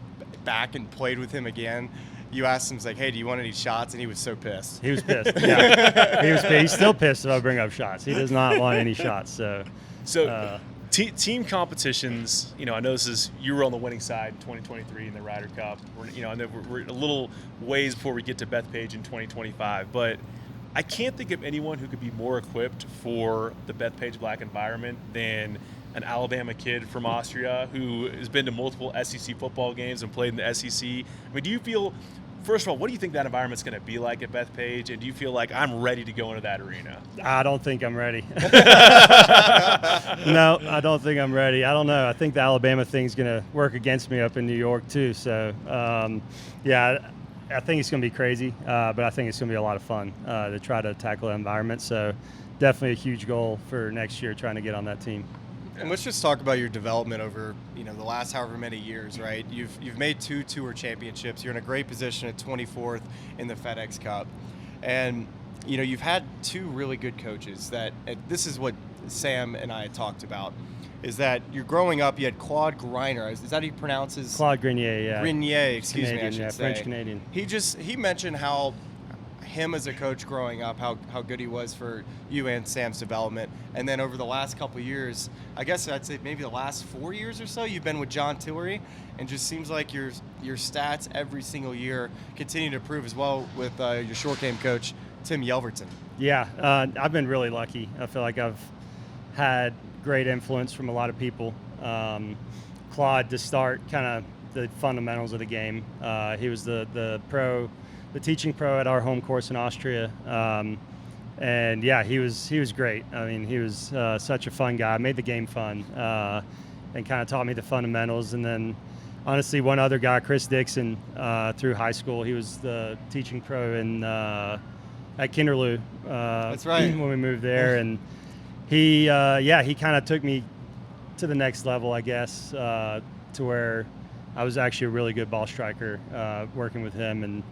back and played with him again, you asked him, like, hey, do you want any shots? And he was so pissed. He was pissed. Yeah, he was pissed. He's still pissed if I bring up shots. He does not want any shots. So team competitions. I know you were on the winning side in 2023 in the Ryder Cup. I know we're a little ways before we get to Bethpage in 2025. But I can't think of anyone who could be more equipped for the Bethpage Black environment than an Alabama kid from Austria who has been to multiple SEC football games and played in the SEC. I mean, do you feel, first of all, what do you think that environment's going to be like at Bethpage, and do you feel like I'm ready to go into that arena? I don't think I'm ready. No, I don't think I'm ready. I don't know. I think the Alabama thing's going to work against me up in New York too. So, yeah, I think it's going to be crazy, but I think it's going to be a lot of fun to try to tackle the environment. So, definitely a huge goal for next year, trying to get on that team. And let's just talk about your development over, the last however many years, right? You've made 2 tour championships. You're in a great position at 24th in the FedEx Cup. And, you've had 2 really good coaches this is what Sam and I had talked about, is that you're growing up, you had Claude Griner. Is that how you pronounce his? Claude Grenier, yeah. Grenier, excuse Canadian, me, I should say. French-Canadian. He mentioned how him as a coach growing up, how good he was for you and Sam's development. And then over the last couple of years, I guess I'd say maybe the last 4 years or so, you've been with John Tillery, and just seems like your stats every single year continue to improve as well with your short game coach, Tim Yelverton. Yeah, I've been really lucky. I feel like I've had great influence from a lot of people. Claude, to start kind of the fundamentals of the game. He was the teaching pro at our home course in Austria. And yeah, he was great. I mean, he was such a fun guy, made the game fun, and kind of taught me the fundamentals. And then honestly, one other guy, Chris Dixon, through high school, he was the teaching pro at Kinderloo. That's right. When we moved there. And he kind of took me to the next level, I guess, to where I was actually a really good ball striker working with him. And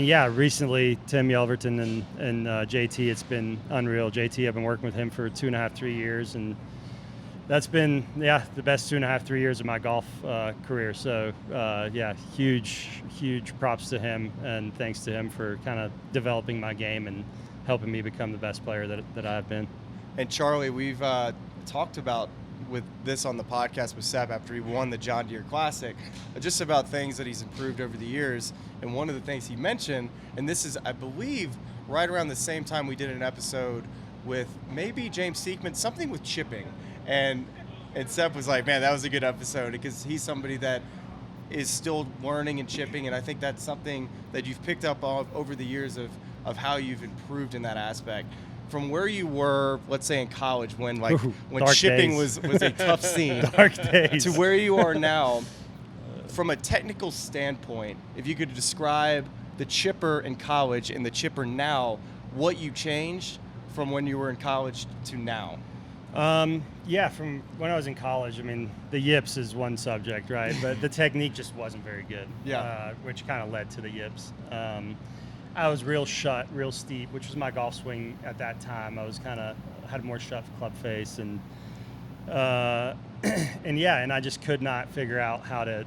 yeah, recently Tim Yelverton and JT, it's been unreal. JT, I've been working with him for 2.5, 3 years, and that's been the best 2.5, 3 years of my golf career. So yeah, huge props to him, and thanks to him for kind of developing my game and helping me become the best player that I've been. And Charlie, we've talked about with this on the podcast with Sepp after he won the John Deere Classic, just about things that he's improved over the years. And one of the things he mentioned, and this is, I believe, right around the same time we did an episode with maybe James Seekman, something with chipping. And Sepp was like, man, that was a good episode, because he's somebody that is still learning and chipping. And I think that's something that you've picked up on over the years of how you've improved in that aspect. From where you were, let's say in college, when chipping was a tough scene, dark days, to where you are now, from a technical standpoint, if you could describe the chipper in college and the chipper now, what you changed from when you were in college to now? Yeah, from when I was in college, I mean, the yips is one subject, right? But the technique just wasn't very good, which kind of led to the yips. I was real shut, real steep, which was my golf swing at that time. I was had more shut club face, and and I just could not figure out how to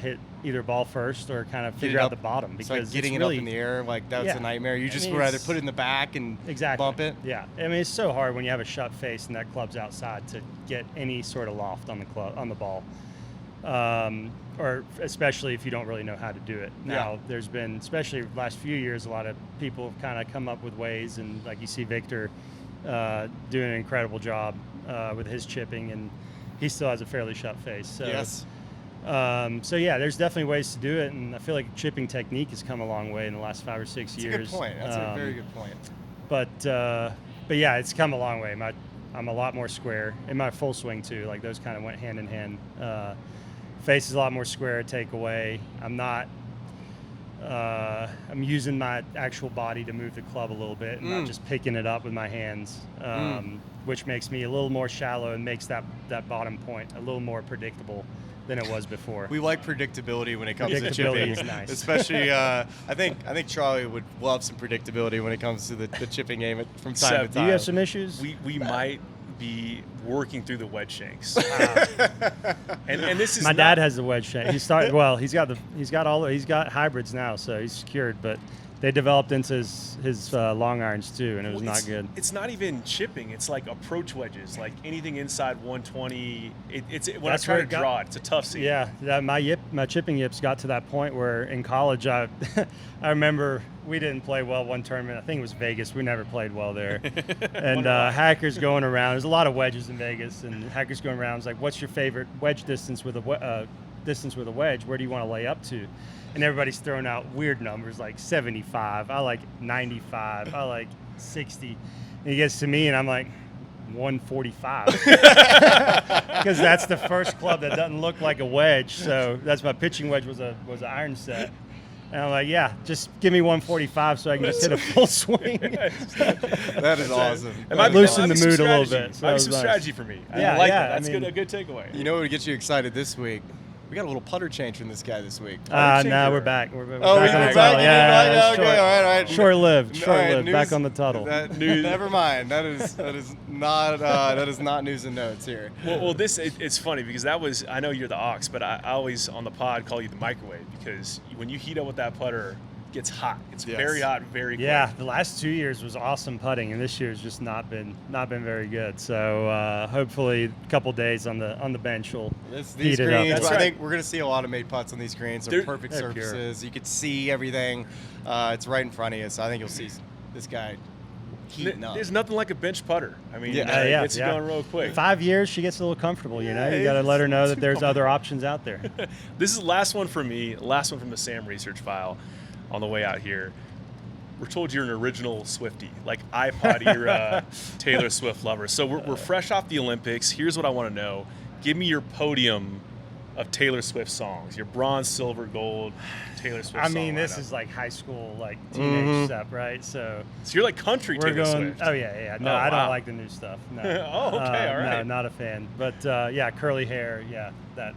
hit either ball first or kind of figure out the bottom, because it's like getting it up in the air, like that's a nightmare. You just would rather put it in the back and bump it. Yeah, I mean, it's so hard when you have a shut face and that club's outside to get any sort of loft on the ball. Or especially if you don't really know how to do it. Now, there's been, especially the last few years, a lot of people have kind of come up with ways, and like you see Victor doing an incredible job with his chipping, and he still has a fairly shut face. So, yes. So yeah, there's definitely ways to do it, and I feel like chipping technique has come a long way in the last 5 or 6 years. That's a good point. That's a very good point. But yeah, it's come a long way. I'm a lot more square in my full swing too. Like those kind of went hand in hand. Face is a lot more square, take away. I'm using my actual body to move the club a little bit, and not just picking it up with my hands, which makes me a little more shallow and makes that bottom point a little more predictable than it was before. We like predictability when it comes to chipping. Predictability is nice. Especially, I think Charlie would love some predictability when it comes to the chipping game from time to time. Do you have some issues? We might be working through the wedge shanks. And this is dad has the wedge shank. He's got hybrids now, so he's secured, but They developed into his long irons too, and it was not good. It's not even chipping. It's like approach wedges, like anything inside 120. When I try to draw it, it's a tough seam. Yeah, my chipping yips got to that point where in college I remember we didn't play well one tournament. I think it was Vegas. We never played well there. And hackers going around. There's a lot of wedges in Vegas, and hackers going around. It's like, what's your favorite wedge distance with a wedge? Where do you want to lay up to? And everybody's throwing out weird numbers like 75. I like 95. I like 60. And he gets to me, and I'm like 145 because that's the first club that doesn't look like a wedge. So that's my pitching wedge was an iron set. And I'm like, yeah, just give me 145 so I can just hit a full swing. That is awesome. It might loosen the mood a little bit. So might be some strategy for me. Yeah, I like that. I That's mean, a good takeaway. You know what would get you excited this week? We got a little putter change from this guy this week. No, we're back. We're Oh, back on the back? tunnel. Yeah, Okay, all right. Short-lived. All right, Back on the tunnel. Never mind. That is not news and notes here. Well, it's funny because I know you're the ox, but I always on the pod call you the microwave because when you heat up with that putter, it gets hot. It's very hot, very quick. Yeah, the last 2 years was awesome putting, and this year's just not been very good. So hopefully, a couple days on the bench will These heat it up. greens, I think we're going to see a lot of made putts on these greens. They're perfect they're surfaces. Pure. You could see everything. It's right in front of you, so I think you'll see this guy heating up. There's nothing like a bench putter. I mean, it gets you going real quick. 5 years, she gets a little comfortable. You got to let her know that there's other options out there. This is the last one for me. Last one from the Sam research file. On the way out here, we're told you're an original Swiftie, like iPod era Taylor Swift lover. So we're fresh off the Olympics. Here's what I want to know. Give me your podium of Taylor Swift songs, your bronze, silver, gold Taylor Swift songs. I mean, this is like high school, like teenage stuff, right? So you're like country Taylor Swift. Oh, yeah. No, I don't like the new stuff. No. Oh, okay, all right. No, not a fan. But, curly hair, that.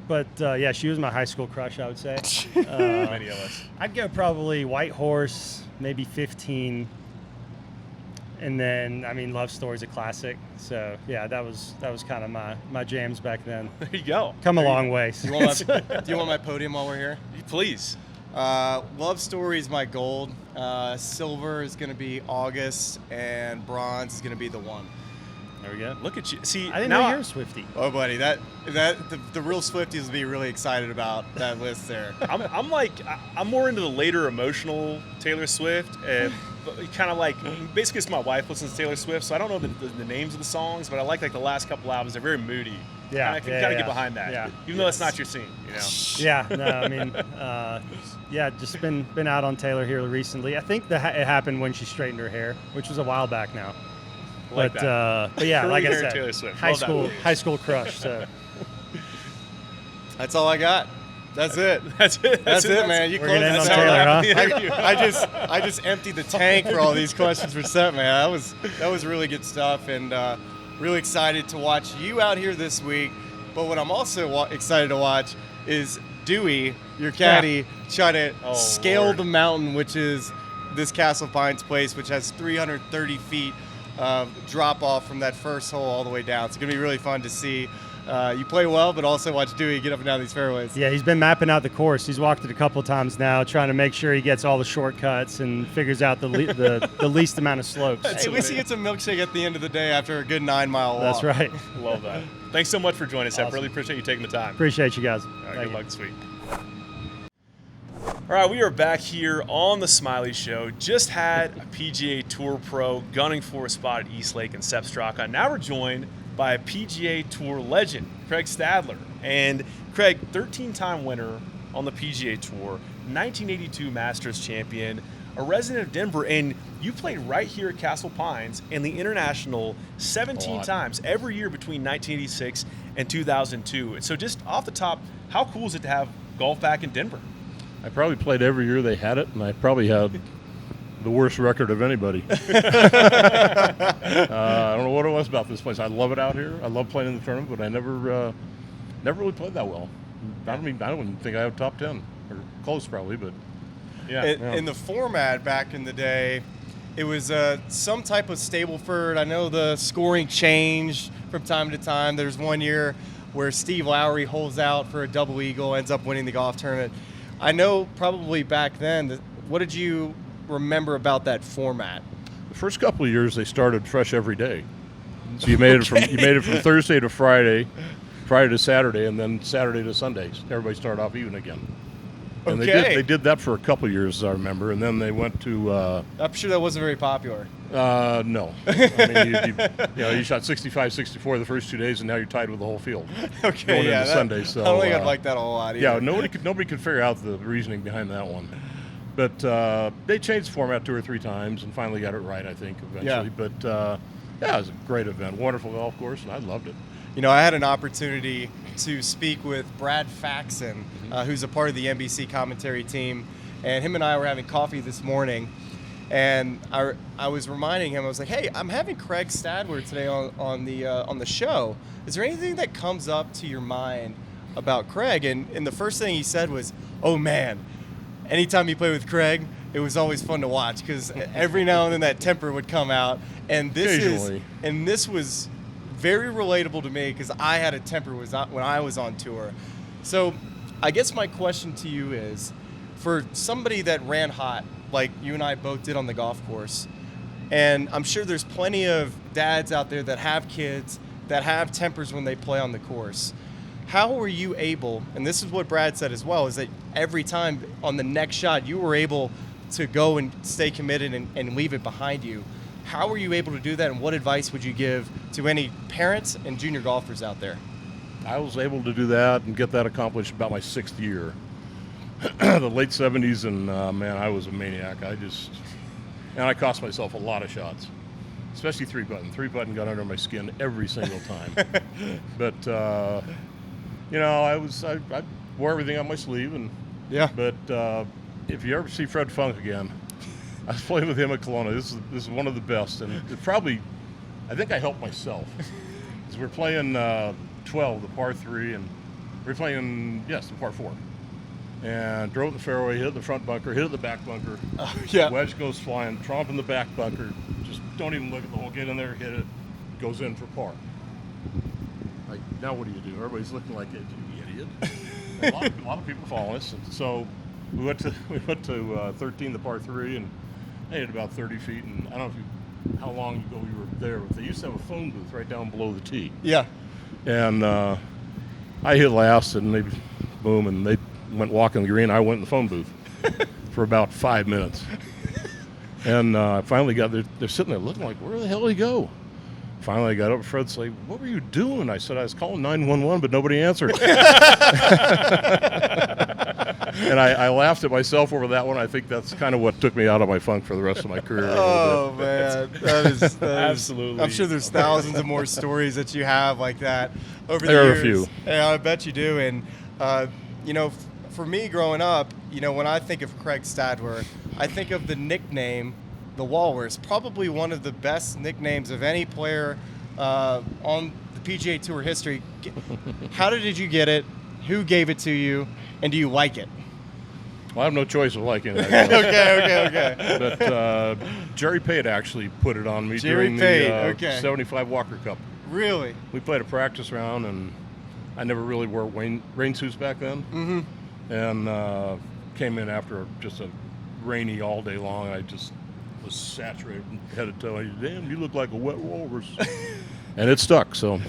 But she was my high school crush, I would say. Many of us. I'd go probably White Horse, maybe 15. And then, Love Story's a classic. So, yeah, that was kind of my jams back then. There you go. Come a long way. Do you want my podium while we're here? Please. Love Story is my gold. Silver is going to be August, and bronze is going to be The One. There we go. Look at you. See, I didn't know you're a Swiftie. Oh, buddy, the real Swifties will be really excited about that list there. I'm more into the later emotional Taylor Swift, and kind of like basically it's my wife listens to Taylor Swift, so I don't know the names of the songs, but I like the last couple albums. They're very moody. Yeah, I can kind of get behind that. Yeah. Even though that's not your scene, Yeah, no, just been out on Taylor here recently. I think it happened when she straightened her hair, which was a while back now. But yeah, like I said, Taylor Swift. high school crush. So that's all I got. That's it. That's it, man. You we're closed gonna end on this Taylor, huh? I just emptied the tank for all these questions for Sepp, man. That was really good stuff, and really excited to watch you out here this week. But what I'm also excited to watch is Dewey, your caddy, try to scale the mountain, which is this Castle Pines place, which has 330 feet drop off from that first hole all the way down. It's going to be really fun to see. You play well, but also watch Dewey get up and down these fairways. Yeah, he's been mapping out the course. He's walked it a couple times now, trying to make sure he gets all the shortcuts and figures out the least amount of slopes. Hey, at least he gets a milkshake at the end of the day after a good 9-mile walk. That's right. Love that. Thanks so much for joining us. Awesome. I really appreciate you taking the time. Appreciate you guys. All right, good luck this week. All right, we are back here on the Smylie Show. Just had a PGA Tour pro gunning for a spot at East Lake and Sepp Straka. Now we're joined by a PGA Tour legend, Craig Stadler. And Craig, 13-time winner on the PGA Tour, 1982 Masters champion, a resident of Denver, and you played right here at Castle Pines and the International 17 times every year between 1986 and 2002. So just off the top, how cool is it to have golf back in Denver? I probably played every year they had it, and I probably had the worst record of anybody. I don't know what it was about this place. I love it out here. I love playing in the tournament, but I never really played that well. I don't think I have top 10 or close probably, but yeah. In the format back in the day, it was some type of Stableford. I know the scoring changed from time to time. There's one year where Steve Lowry holds out for a double eagle, ends up winning the golf tournament. I know probably back then, what did you remember about that format? The first couple of years, they started fresh every day. So you made it from Thursday to Friday, Friday to Saturday, and then Saturday to Sundays. Everybody started off even again. And they did that for a couple of years, as I remember, and then they went to. I'm sure that wasn't very popular. No, I mean you shot 65, 64 the first 2 days, and now you're tied with the whole field. Okay, going yeah, into Sunday. So I don't think I'd like that a whole lot either. Yeah, nobody could figure out the reasoning behind that one. But they changed the format 2 or 3 times and finally got it right, I think, eventually. Yeah. But yeah, it was a great event, wonderful golf course, and I loved it. You know, I had an opportunity to speak with Brad Faxon, who's a part of the NBC commentary team, and him and I were having coffee this morning, and I was reminding him, I was like, hey, I'm having Craig Stadler today on the show. Is there anything that comes up to your mind about Craig? And the first thing he said was, oh man, anytime you play with Craig, it was always fun to watch because every now and then that temper would come out, and this was very relatable to me because I had a temper when I was on tour. So I guess my question to you is, for somebody that ran hot like you and I both did on the golf course, and I'm sure there's plenty of dads out there that have kids that have tempers when they play on the course. How were you able, and this is what Brad said as well, is that every time on the next shot you were able to go and stay committed and leave it behind you. How were you able to do that, and what advice would you give to any parents and junior golfers out there? I was able to do that and get that accomplished about my 6th year. The late 70s, and man, I was a maniac. And I cost myself a lot of shots, especially 3-putt. 3-putt got under my skin every single time. But you know, I wore everything on my sleeve, and Yeah. But if you ever see Fred Funk again, I was playing with him at Kelowna. This is one of the best, and it probably, I think I helped myself. Because we're playing 12, the par 3, and we're playing, the par 4. And drove the fairway, hit the front bunker, hit the back bunker. Yeah. Wedge goes flying, tromp in the back bunker. Just don't even look at the hole. Get in there, hit it, goes in for par. Like, now what do you do? Everybody's looking like, you idiot. And a lot of people follow us, and so we went to 13, the par 3, and I hit about 30 feet. And I don't know how long ago you were there, but they used to have a phone booth right down below the tee. Yeah. And I hit last, and they boom, and they went walking the green. I went in the phone booth for about 5 minutes, and I finally got there. They're sitting there looking like, where the hell did he go? Finally, I got up. Fred's like, "What were you doing?" I said, "I was calling 911, but nobody answered." And I laughed at myself over that one. I think that's kind of what took me out of my funk for the rest of my career. Oh man, that is Absolutely. I'm sure there's thousands of more stories that you have like that over the There are years. a few. Yeah, I bet you do. And you know, for me growing up, you know, when I think of Craig Stadler, I think of the nickname, the Walrus, probably one of the best nicknames of any player on the PGA Tour history. How did you get it? Who gave it to you? And do you like it? Well, I have no choice of liking it. Okay. But Jerry Pate actually put it on me Jerry during Pate, the 75 Walker Cup. Really? We played a practice round, and I never really wore rain suits back then. Mm-hmm. And came in after just a rainy all day long. I just was saturated from head to toe. I said, "Damn, you look like a wet walrus." And it stuck, so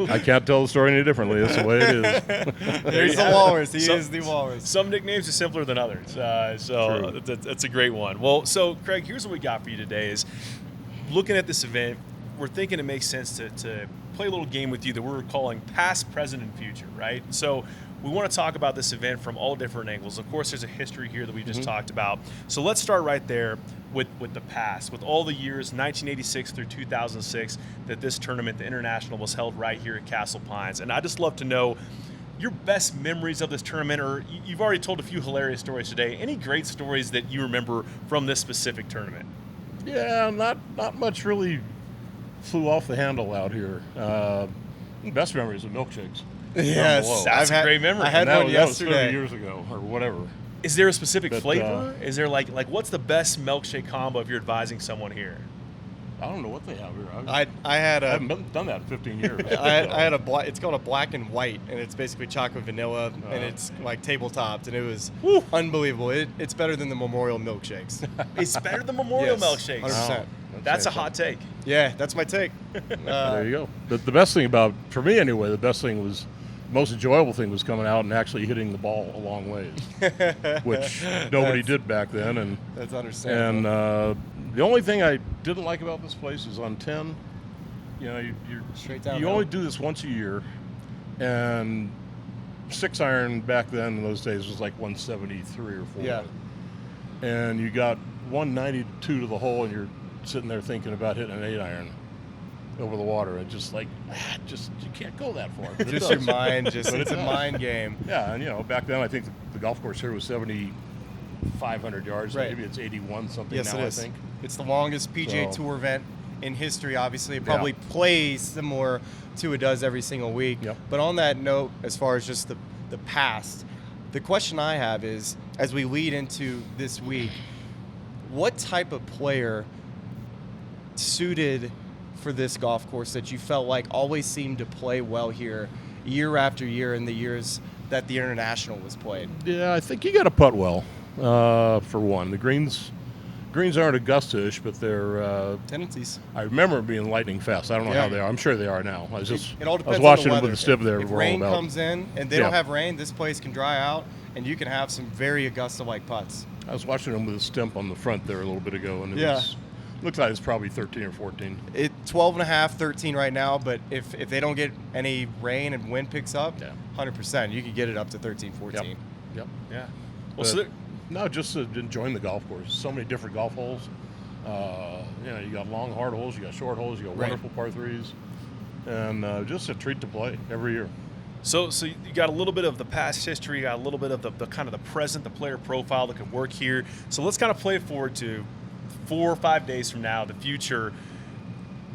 I can't tell the story any differently. That's the way it is. There's the Walrus. He is the Walrus. Some nicknames are simpler than others, so that's a great one. Well, so Craig, here's what we got for you today: is looking at this event, we're thinking it makes sense to play a little game with you that we're calling past, present, and future, right? So we want to talk about this event from all different angles. Of course, there's a history here that we just talked about. So let's start right there with the past, with all the years, 1986 through 2006, that this tournament, the International, was held right here at Castle Pines. And I'd just love to know your best memories of this tournament, or you've already told a few hilarious stories today. Any great stories that you remember from this specific tournament? Yeah, not much really flew off the handle out here. Best memories of milkshakes. Yes, That's a great memory. I had that one was, that was yesterday. 30 years ago or whatever. Is there a specific But, flavor? Is there like what's the best milkshake combo if you're advising someone here? I don't know what they have here. I had I a haven't done that in 15 years. I had a black. It's called a black and white, and it's basically chocolate vanilla, and it's like tabletopped, and it was unbelievable. It's better than the Memorial milkshakes. It's better than Memorial Yes, milkshakes. 100%. That's a hot take. Yeah, that's my take. There you go. The best thing about, for me anyway, the best thing was, most enjoyable thing was coming out and actually hitting the ball a long ways, which nobody did back then. And That's understandable. the only thing I didn't like about this place is on 10, you know, Straight you downhill. only do this once a year, and 6-iron back then in those days was like 173 or 4. Yeah. And you got 192 to the hole, and you're sitting there thinking about hitting an 8-iron over the water. And just like, you can't go that far. But it Just your does. mind. But It's it a does. mind game. Yeah, and you know, back then I think the golf course here was 7,500 yards. Right. Maybe it's 81 something Yes, now, it is. I think. It's the longest PGA So- Tour event in history. Obviously, it probably plays similar to it does every single week. Yep. But on that note, as far as just the past, the question I have is, as we lead into this week, what type of player suited for this golf course that you felt like always seemed to play well here year after year in the years that the International was played? Yeah, I think you got to putt well, for one. The greens aren't Augusta-ish, but they're. Tendencies. I remember them being lightning fast. I don't know Yeah. how they are. I'm sure they are now. I was It all depends watching on the them weather. with the stip there. If we're all rain about. comes in and they Yeah. don't have rain, this place can dry out, and you can have some very Augusta-like putts. I was watching them with a stimp on the front there a little bit ago, and it Yeah. looked like it's probably 13 or 14. 12 and a half, 13 right now, but if they don't get any rain and wind picks up, Yeah. 100%, you could get it up to 13, 14. Yep. Yeah. Well, But, so there, no, just enjoying the golf course. So many different golf holes. You know, you got long, hard holes, you got short holes, you got Right. wonderful par threes, and just a treat to play every year. So you got a little bit of the past history, you got a little bit of the kind of the present, the player profile that could work here. So let's kind of play it forward to 4 or 5 days from now, the future.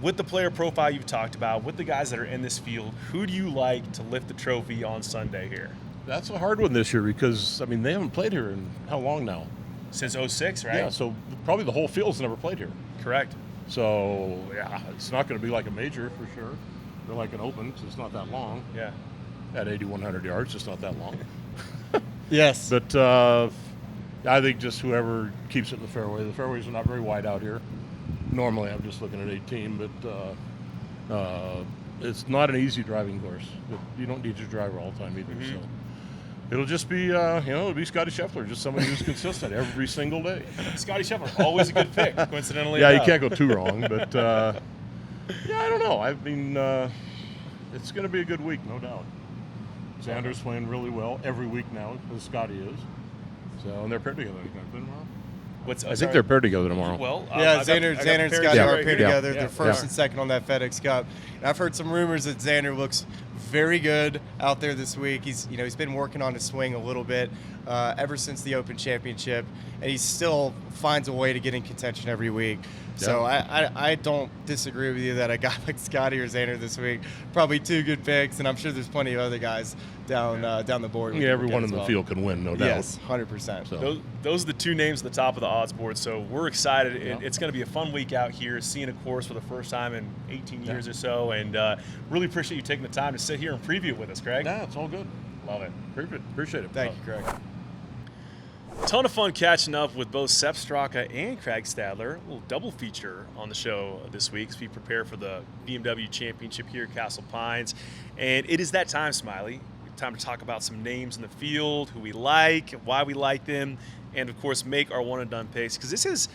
With the player profile you've talked about, with the guys that are in this field, who do you like to lift the trophy on Sunday here? That's a hard one this year because, I mean, they haven't played here in how long now? Since 06, right? Yeah, so probably the whole field's never played here. Correct. So, yeah, it's not going to be like a major for sure. They're like an open, so it's not that long. Yeah. At 8,100 yards, it's not that long. Yes. But I think just whoever keeps it in the fairway. The fairways are not very wide out here. Normally, I'm just looking at 18, but it's not an easy driving course. But you don't need your driver all the time either. So it'll just be, it'll be Scotty Scheffler, just somebody who's consistent every single day. Scotty Scheffler, always a good pick, coincidentally. Yeah, you enough. can't go too wrong. But yeah, I don't know. I mean, it's going to be a good week, no doubt. Xander's playing really well every week now, as Scotty is. So, and they're paired together. I think they're paired together tomorrow. Well, Yeah, I've got- Xander I've got and the Scotty pairs are right paired here. together. Yeah. They're first Yeah. and second on that FedEx Cup. And I've heard some rumors that Xander looks very good out there this week. He's been working on his swing a little bit ever since the Open Championship, and he still finds a way to get in contention every week. So I don't disagree with you that a guy like Scotty or Xander this week, probably two good picks, and I'm sure there's plenty of other guys down the board. we Yeah, can everyone look in at the as field can win, no doubt. Yes, 100%. So. Those are the two names at the top of the odds board, so we're excited. Yeah. It's going to be a fun week out here, seeing a course for the first time in 18 years or so, and really appreciate you taking the time to sit here and preview it with us, Craig. Yeah, it's all good. Love it. Appreciate it. Thank you, Craig. Ton of fun catching up with both Sepp Straka and Craig Stadler. A little double feature on the show this week as we prepare for the BMW Championship here at Castle Pines. And it is that time, Smylie. Time to talk about some names in the field, who we like, why we like them, and of course make our one and done picks. Because this is,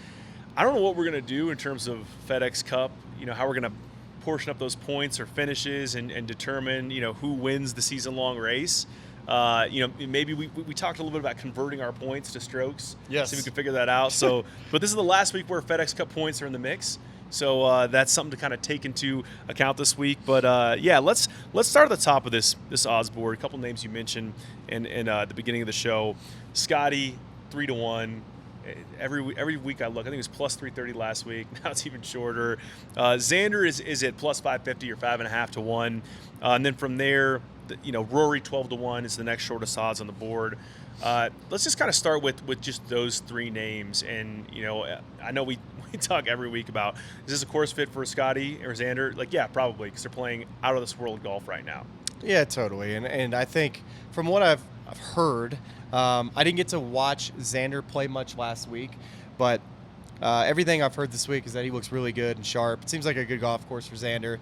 I don't know what we're going to do in terms of FedEx Cup, how we're going to portion up those points or finishes and determine, who wins the season-long race. Maybe we talked a little bit about converting our points to strokes. Yes. See if we can figure that out. So, but this is the last week where FedEx Cup points are in the mix. So that's something to kind of take into account this week. But let's start at the top of this odds board. A couple names you mentioned in the beginning of the show. Scotty, 3-1. Every week I look, I think it was plus 330 last week. Now it's even shorter. Xander is at plus 550 or 5.5 to 1, and then from there, Rory 12 to 1 is the next shortest odds on the board. Let's just kind of start with just those three names. And, I know we talk every week about, is this a course fit for Scotty or Xander? Like, yeah, probably, because they're playing out of this world golf right now. Yeah, totally. And I think from what I've heard, I didn't get to watch Xander play much last week, but everything I've heard this week is that he looks really good and sharp. It seems like a good golf course for Xander,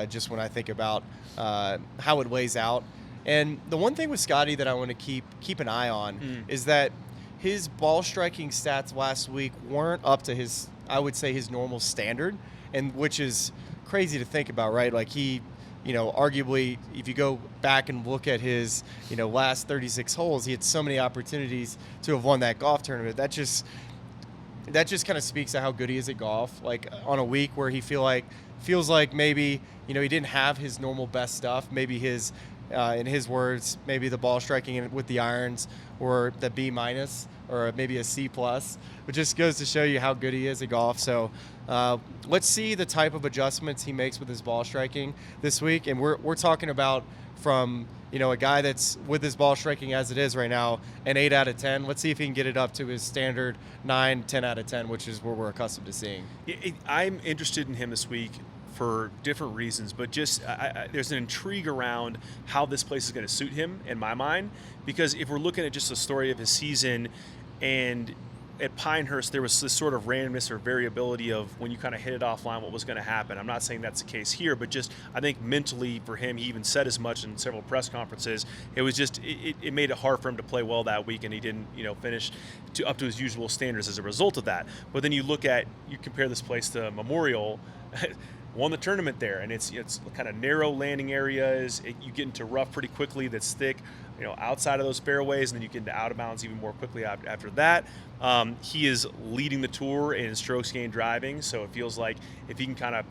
just when I think about how it lays out. And the one thing with Scotty that I want to keep an eye on is that his ball striking stats last week weren't up to his, I would say, his normal standard, and which is crazy to think about, right? Like he, arguably, if you go back and look at his, last 36 holes, he had so many opportunities to have won that golf tournament. That just kind of speaks to how good he is at golf. Like on a week where he feels like maybe, he didn't have his normal best stuff. Maybe his, in his words, maybe the ball striking with the irons or the B- or maybe a C+, which just goes to show you how good he is at golf. So let's see the type of adjustments he makes with his ball striking this week. And we're talking about from, a guy that's with his ball striking as it is right now, an 8 out of 10. Let's see if he can get it up to his standard 9, 10 out of 10, which is what we're accustomed to seeing. I'm interested in him this week for different reasons, but just there's an intrigue around how this place is going to suit him in my mind, because if we're looking at just the story of his season, and at Pinehurst there was this sort of randomness or variability of when you kind of hit it offline what was going to happen. I'm not saying that's the case here, but just I think mentally for him, he even said as much in several press conferences, it was just it made it hard for him to play well that week, and he didn't finish up to his usual standards as a result of that. But then you compare this place to Memorial, won the tournament there, and it's kind of narrow landing areas. You get into rough pretty quickly that's thick, outside of those fairways, and then you get into out of bounds even more quickly after that. He is leading the tour in strokes gained driving, so it feels like if he can kind of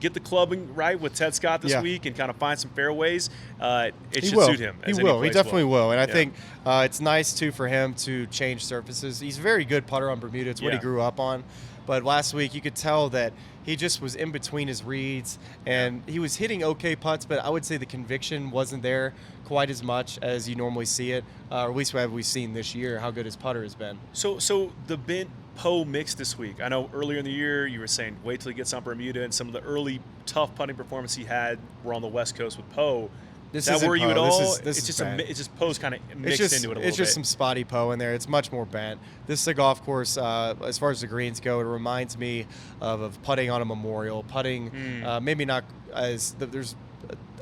get the clubbing right with Ted Scott this week and kind of find some fairways, it should suit him. He definitely will. And I think it's nice, too, for him to change surfaces. He's a very good putter on Bermuda. It's what he grew up on. But last week you could tell that he just was in between his reads, and he was hitting okay putts, but I would say the conviction wasn't there quite as much as you normally see it, or at least we've seen this year how good his putter has been. So the bent Poe mix this week. I know earlier in the year you were saying wait till he gets on Bermuda, and some of the early tough putting performance he had were on the West Coast with Poe. Does that worry you at all? It's just Poe's kind of mixed into it a little bit. It's just some spotty Poe in there. It's much more bent. This is a golf course, as far as the greens go, it reminds me of putting on a Memorial. Putting, maybe not as there's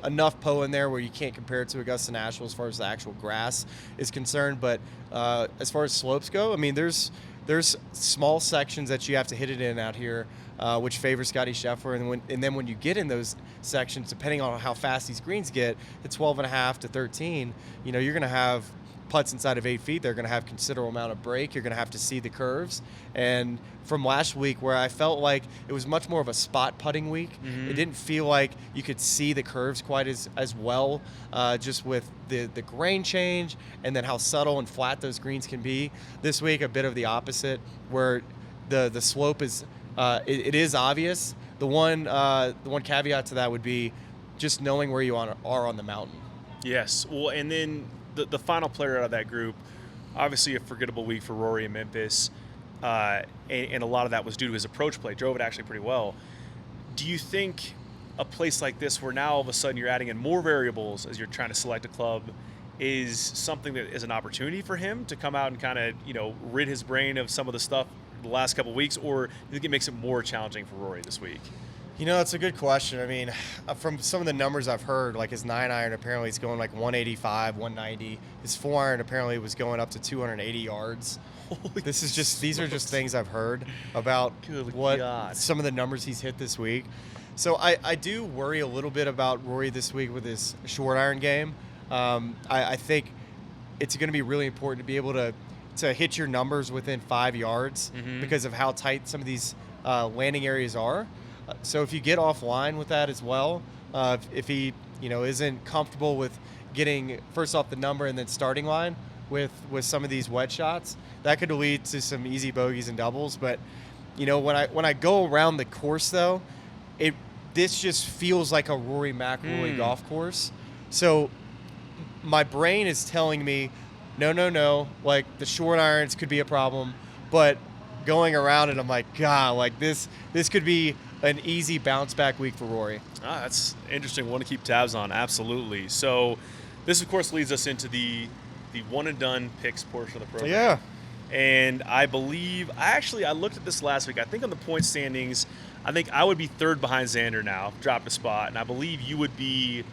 enough Poe in there where you can't compare it to Augusta National as far as the actual grass is concerned. But as far as slopes go, I mean, there's small sections that you have to hit it in out here, which favors Scotty Scheffler. And then when you get in those sections, depending on how fast these greens get, at 12.5 to 13, you're going to have putts inside of 8 feet. They're going to have considerable amount of break. You're going to have to see the curves. And from last week, where I felt like it was much more of a spot putting week, it didn't feel like you could see the curves quite as well, just with the grain change and then how subtle and flat those greens can be. This week, a bit of the opposite, where the slope is it is obvious. The one caveat to that would be just knowing where you are on the mountain. Yes. Well, and then the final player out of that group, obviously a forgettable week for Rory in Memphis, and a lot of that was due to his approach play. Drove it actually pretty well. Do you think a place like this, where now all of a sudden you're adding in more variables as you're trying to select a club, is something that is an opportunity for him to come out and kind of rid his brain of some of the stuff the last couple of weeks, or do you think it makes it more challenging for Rory this week? That's a good question. I mean, from some of the numbers I've heard, like his 9-iron apparently is going like 185, 190. His 4-iron apparently was going up to 280 yards. These are just things I've heard about some of the numbers he's hit this week. So I do worry a little bit about Rory this week with his short iron game. I think it's going to be really important to be able to hit your numbers within 5 yards because of how tight some of these landing areas are. So if you get offline with that as well, if he isn't comfortable with getting first off the number and then starting line with some of these wedge shots, that could lead to some easy bogeys and doubles. But when I go around the course though, this just feels like a Rory McIlroy golf course. So my brain is telling me no. Like, the short irons could be a problem. But going around it, I'm like, God, like this could be an easy bounce back week for Rory. That's interesting. One to keep tabs on. Absolutely. So this, of course, leads us into the one and done picks portion of the program. Yeah. And I believe, I looked at this last week. I think on the point standings, I think I would be third behind Xander now, dropped a spot. And I believe you would be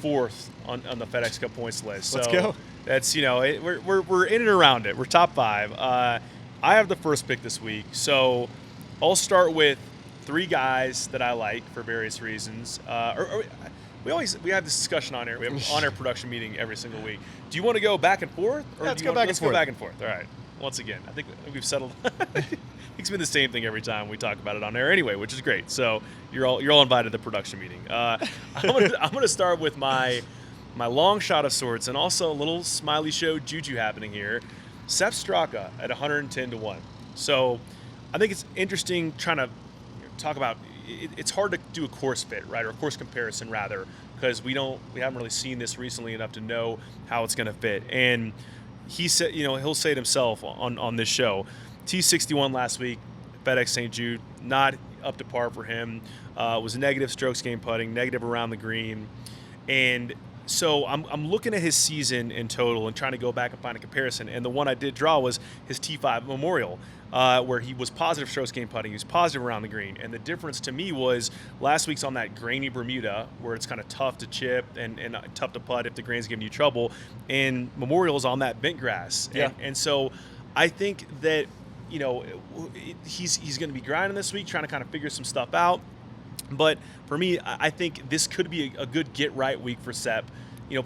fourth on the FedEx Cup points list. So Let's go. That's, we're in and around it. We're top 5. I have the first pick this week. So I'll start with 3 guys that I like for various reasons. We have this discussion on air. We have an on-air production meeting every single week. Do you want to go back and forth? Or Let's do you go back and let's forth. go back and forth. All right. Once again, I think we've settled. It's been the same thing every time we talk about it on air anyway, which is great. So you're all invited to the production meeting. I'm gonna start with my long shot of sorts, and also a little Smylie show juju happening here. Sepp Straka at 110 to 1. So I think it's interesting trying to talk about. It's hard to do a course fit, right, or a course comparison rather, because we haven't really seen this recently enough to know how it's going to fit. And he said, he'll say it himself on this show. T61 last week, FedEx St. Jude, not up to par for him. Was negative strokes gained putting, negative around the green, and so I'm looking at his season in total and trying to go back and find a comparison. And the one I did draw was his T5 Memorial, where he was positive strokes gained putting. He was positive around the green. And the difference to me was last week's on that grainy Bermuda, where it's kind of tough to chip and tough to putt if the grain's giving you trouble. And Memorial's on that bent grass. Yeah. And so I think that, he's going to be grinding this week, trying to kind of figure some stuff out. But for me, I think this could be a good get-right week for Sepp.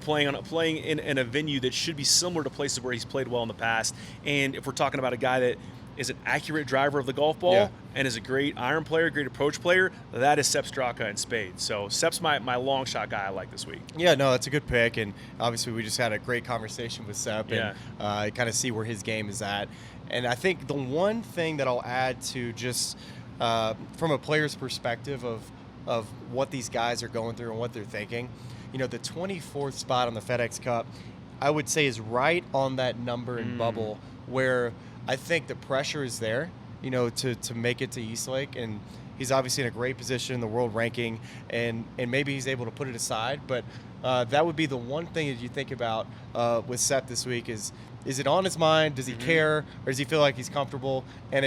Playing in a venue that should be similar to places where he's played well in the past. And if we're talking about a guy that is an accurate driver of the golf ball and is a great iron player, great approach player, that is Sepp Straka in spades. So Sepp's my long shot guy I like this week. Yeah, no, that's a good pick. And obviously we just had a great conversation with Sepp and kind of see where his game is at. And I think the one thing that I'll add to just from a player's perspective of what these guys are going through and what they're thinking, the 24th spot on the FedEx Cup, I would say is right on that number and bubble where I think the pressure is there, to make it to Eastlake. And he's obviously in a great position in the world ranking, and maybe he's able to put it aside. But that would be the one thing that you think about with Sepp this week is it on his mind? Does he care, or does he feel like he's comfortable? And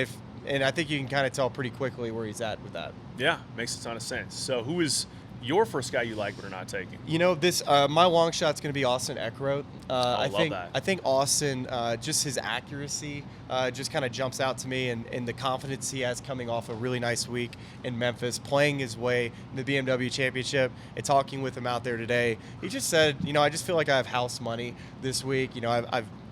I think you can kind of tell pretty quickly where he's at with that. Yeah, makes a ton of sense. So who is your first guy you like but are not taking? This my long shot's going to be Austin Eckroat. I love that. I think Austin, just his accuracy just kind of jumps out to me, and the confidence he has coming off a really nice week in Memphis, playing his way in the BMW Championship, and talking with him out there today. He just said, I just feel like I have house money this week.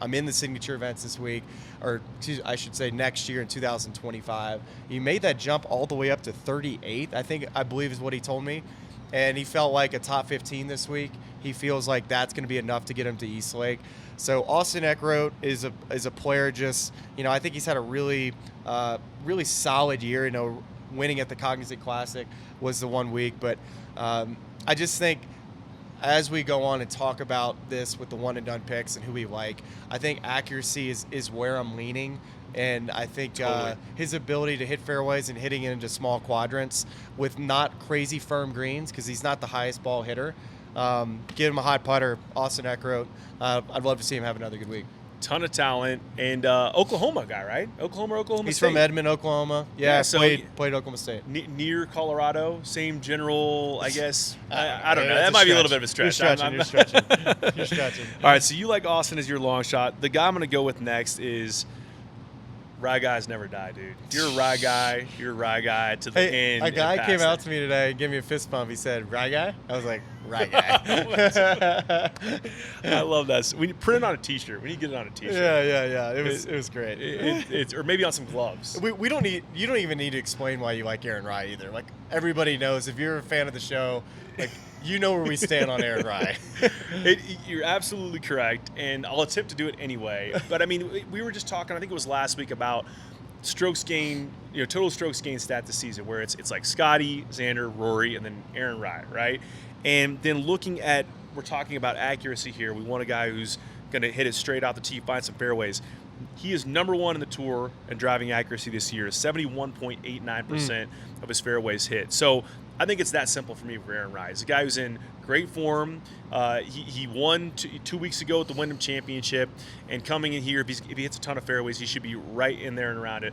I'm in the signature events this week, or I should say next year in 2025. He made that jump all the way up to 38th, I believe is what he told me. And he felt like a top 15 this week. He feels like that's going to be enough to get him to Eastlake. So Austin Eckroat is a player just, I think he's had a really solid year. Winning at the Cognizant Classic was the one week. But I just think as we go on and talk about this with the one and done picks and who we like, I think accuracy is where I'm leaning. And I think his ability to hit fairways and hitting it into small quadrants with not crazy firm greens, because he's not the highest ball hitter. Give him a hot putter, Austin Eckroat. I'd love to see him have another good week. Ton of talent, and Oklahoma guy, right? Oklahoma He's State. from Edmond, Oklahoma. Yeah, so played Oklahoma State. Near Colorado, same general, I guess. I don't know. That's That might be a little bit of a stretch. You're stretching. You're stretching. All right, so you like Austin as your long shot. The guy I'm going to go with next is Rye guys never die, dude. You're a rye guy. You're a rye guy to the end. A guy and came past out it. to me today and gave me a fist bump. He said, "Rye guy?" I was like, "Rye guy." I love that. We need to print it on a T-shirt. We need to get it on a T-shirt. Yeah. It was great. It's or maybe on some gloves. We don't need. You don't even need to explain why you like Aaron Rye either. Like, everybody knows, if you're a fan of the show, like, you know where we stand on Aaron Rye. You're absolutely correct, and I'll attempt to do it anyway. But I mean, we were just talking, I think it was last week, about strokes gained, total strokes gained stat this season, where it's like Scotty, Xander, Rory, and then Aaron Rye, right? And then we're talking about accuracy here. We want a guy who's going to hit it straight out the tee, find some fairways. He is number one in the tour in driving accuracy this year, 71.89% of his fairways hit. So I think it's that simple for me for Aaron Rai. He's a guy who's in great form. He won 2 weeks ago at the Wyndham Championship, and coming in here, if he hits a ton of fairways, he should be right in there and around it.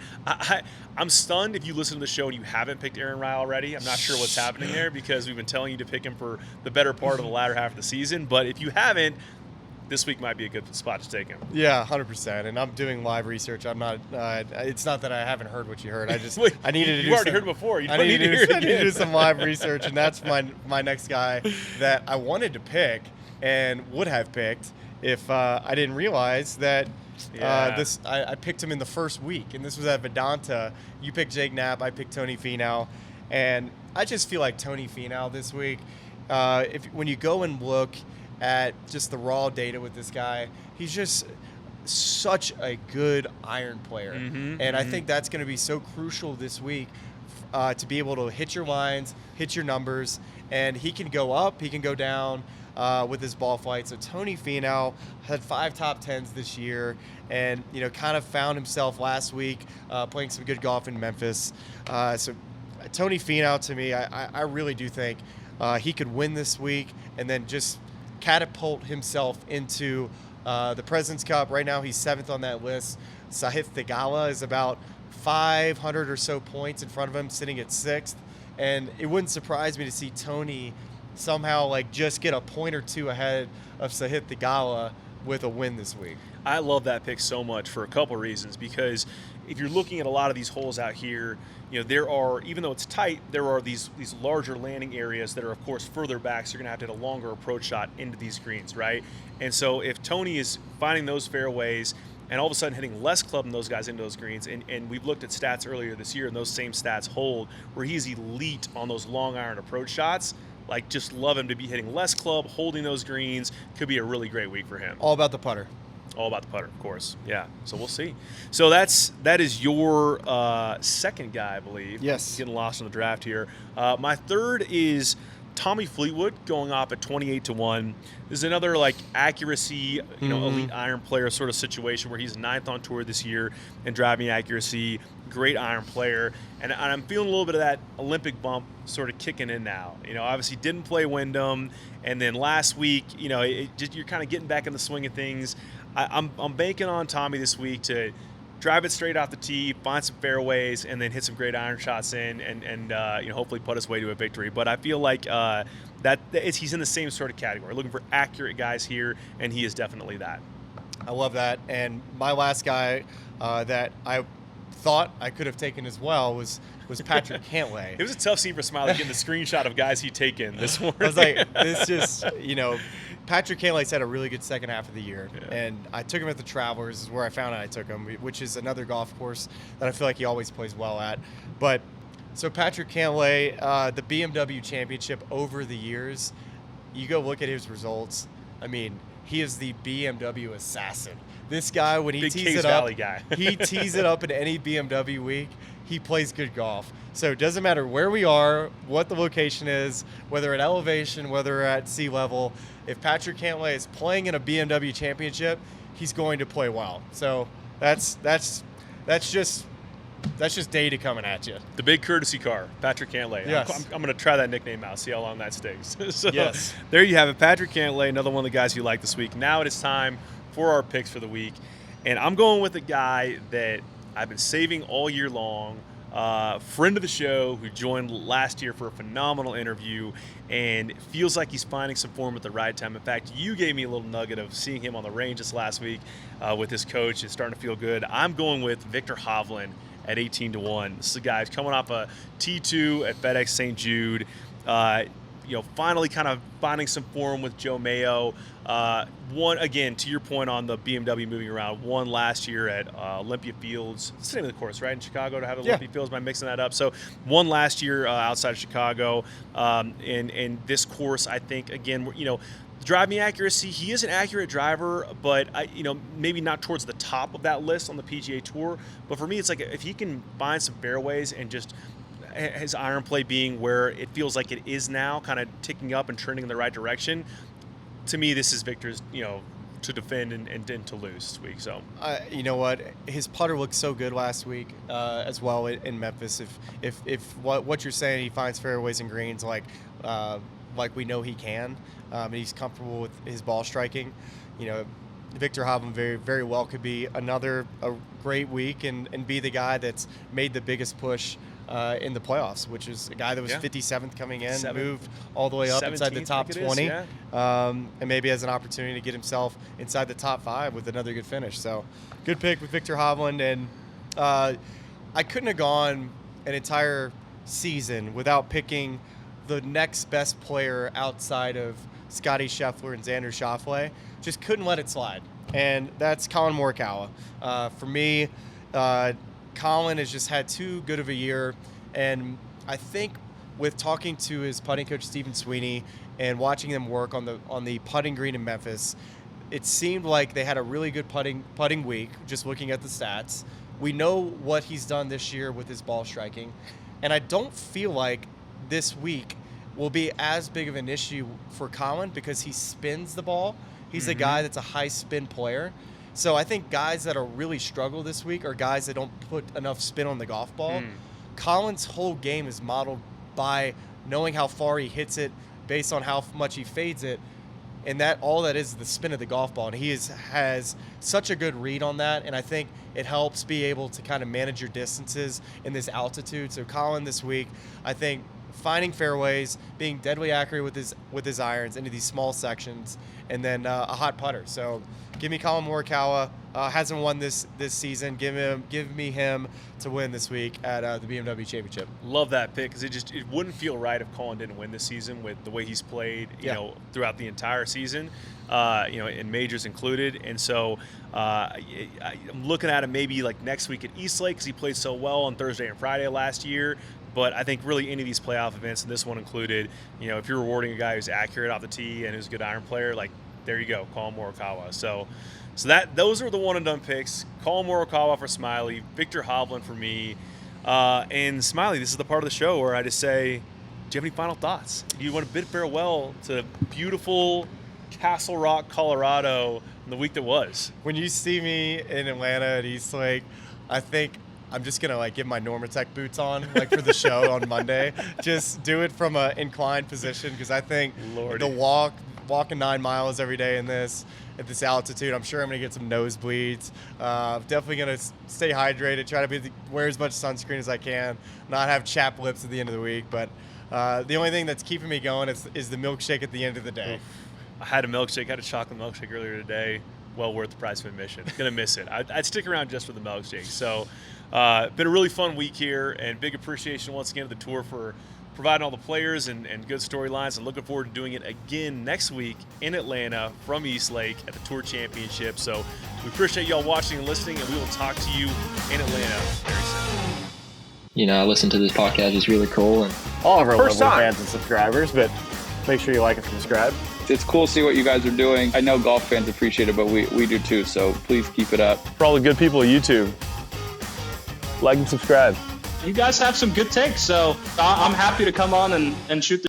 I'm stunned if you listen to the show and you haven't picked Aaron Rai already. I'm not sure what's happening there because we've been telling you to pick him for the better part of the latter half of the season. But if you haven't, this week might be a good spot to take him. Yeah, 100%. And I'm doing live research. I'm not. It's not that I haven't heard what you heard. I just. I needed to. You've already heard it before. You don't need to hear it I need to again. do some live research, and that's my next guy that I wanted to pick and would have picked if I didn't realize that. I picked him in the first week, and this was at Vedanta. You picked Jake Knapp. I picked Tony Finau, and I just feel like Tony Finau this week. When you go and look at just the raw data with this guy, he's just such a good iron player. And I think that's going to be so crucial this week to be able to hit your lines, hit your numbers, and he can go up, he can go down with his ball flight. So Tony Finau had 5 top 10s this year and, kind of found himself last week playing some good golf in Memphis. So Tony Finau, to me, I really do think he could win this week and then just catapult himself into the President's Cup. Right now, he's 7th on that list. Sahith Theegala is about 500 or so points in front of him, sitting at 6th. And it wouldn't surprise me to see Tony somehow just get a point or two ahead of Sahith Theegala with a win this week. I love that pick so much for a couple reasons, because if you're looking at a lot of these holes out here, there are, even though it's tight, there are these larger landing areas that are, of course, further back, so you're going to have to hit a longer approach shot into these greens, right? And so if Tony is finding those fairways and all of a sudden hitting less club than those guys into those greens, and we've looked at stats earlier this year, and those same stats hold, where he's elite on those long iron approach shots, just love him to be hitting less club, holding those greens. Could be a really great week for him. All about the putter. All about the putter, of course. Yeah, so we'll see. So that is your second guy, I believe. Yes. Getting lost in the draft here. My third is Tommy Fleetwood, going off at 28-1. This is another accuracy, elite iron player sort of situation where he's 9th on tour this year in driving accuracy. Great iron player, and I'm feeling a little bit of that Olympic bump sort of kicking in now. Obviously didn't play Wyndham, and then last week, you're kind of getting back in the swing of things. I'm banking on Tommy this week to drive it straight off the tee, find some fairways, and then hit some great iron shots in, and hopefully put his way to a victory. But I feel like he's in the same sort of category, looking for accurate guys here, and he is definitely that. I love that. And my last guy that I thought I could have taken as well was Patrick Cantlay. It was a tough scene for Smylie getting the screenshot of guys he'd taken this morning. I was like, this just, Patrick Cantley's had a really good second half of the year, and I took him at the Travelers, is where I found out I took him, which is another golf course that I feel like he always plays well at. But so Patrick Cantlay, the BMW Championship over the years, you go look at his results. I mean, he is the BMW assassin. This guy, when he Big tees Case it up, Valley guy. he tees it up in any BMW week. He plays good golf. So it doesn't matter where we are, what the location is, whether at elevation, whether at sea level. If Patrick Cantlay is playing in a BMW Championship, he's going to play well. So that's just data coming at you. The big courtesy car, Patrick Cantlay. Yes. I'm going to try that nickname out, see how long that sticks. So Yes. There you have it, Patrick Cantlay, another one of the guys you like this week. Now it is time for our picks for the week. And I'm going with a guy that I've been saving all year long, friend of the show who joined last year for a phenomenal interview and feels like he's finding some form at the right time. In fact, you gave me a little nugget of seeing him on the range this last week with his coach. It's starting to feel good. I'm going with Viktor Hovland at 18-1. This is a guy who's coming off a T2 at FedEx St. Jude. Finally kind of finding some form with Joe Mayo. One, again, to your point on the BMW moving around, won last year at Olympia Fields. It's the name of the course, right, in Chicago, to have Olympia Fields? Am I mixing that up? So won last year outside of Chicago. And this course, I think, again, driving accuracy, he is an accurate driver, but maybe not towards the top of that list on the PGA Tour. But for me, it's like if he can find some fairways and just his iron play being where it feels like it is now, kind of ticking up and trending in the right direction, to me, this is Victor's, to defend and to lose this week. So you know what, his putter looked so good last week as well in Memphis. If what you're saying, he finds fairways and greens like we know he can, and he's comfortable with his ball striking, you know, Victor Hovland very, very well could be a great week and be the guy that's made the biggest push in the playoffs, which is a guy that was 57th coming in, moved all the way up inside the top 20, and maybe has an opportunity to get himself inside the top 5 with another good finish. So good pick with Victor Hovland. And I couldn't have gone an entire season without picking the next best player outside of Scotty Scheffler and Xander Schauffele. Just couldn't let it slide, and that's Colin Morikawa. For me, Colin has just had too good of a year, and I think with talking to his putting coach Stephen Sweeney and watching them work on the putting green in Memphis, it seemed like they had a really good putting week. Just looking at the stats, we know what he's done this year with his ball striking, and I don't feel like this week will be as big of an issue for Colin because he spins the ball. He's a guy that's a high spin player. So I think guys that are really struggle this week are guys that don't put enough spin on the golf ball. Colin's whole game is modeled by knowing how far he hits it based on how much he fades it. And that all that is the spin of the golf ball. And he has such a good read on that. And I think it helps be able to kind of manage your distances in this altitude. So Colin this week, I think, finding fairways, being deadly accurate with his irons into these small sections, and then a hot putter. So give me Colin Morikawa. Hasn't won this season. Give me him to win this week at the BMW Championship. Love that pick because it wouldn't feel right if Colin didn't win this season with the way he's played, you know, throughout the entire season, you know, in majors included. And so I'm looking at him maybe like next week at Eastlake because he played so well on Thursday and Friday last year. But I think really any of these playoff events, and this one included, you know, if you're rewarding a guy who's accurate off the tee and who's a good iron player, like there you go, Colin Morikawa. So those are the one and done picks. Colin Morikawa for Smylie, Victor Hovland for me, and Smylie. This is the part of the show where I just say, do you have any final thoughts? Do you want to bid farewell to beautiful Castle Rock, Colorado, in the week that was? When you see me in Atlanta at Eastlake, I think I'm just going to like get my Normatec boots on like for the show on Monday. Just do it from an inclined position because I think the walking 9 miles every day at this altitude, I'm sure I'm going to get some nosebleeds. Definitely going to stay hydrated, try to wear as much sunscreen as I can, not have chapped lips at the end of the week. But the only thing that's keeping me going is the milkshake at the end of the day. I had a chocolate milkshake earlier today. Well worth the price of admission. Gonna miss it. I'd stick around just for the milkshake. So been a really fun week here, and big appreciation once again to the tour for providing all the players and good storylines, and looking forward to doing it again next week in Atlanta from Eastlake at the Tour Championship. So we appreciate y'all watching and listening, and we will talk to you in Atlanta very soon. You know, I listen to this podcast. It's really cool. And all of our lovely fans and subscribers, but make sure you like and subscribe. It's cool to see what you guys are doing. I know golf fans appreciate it, but we do too, so please keep it up. For all the good people of YouTube, like and subscribe. You guys have some good takes, so I'm happy to come on and shoot the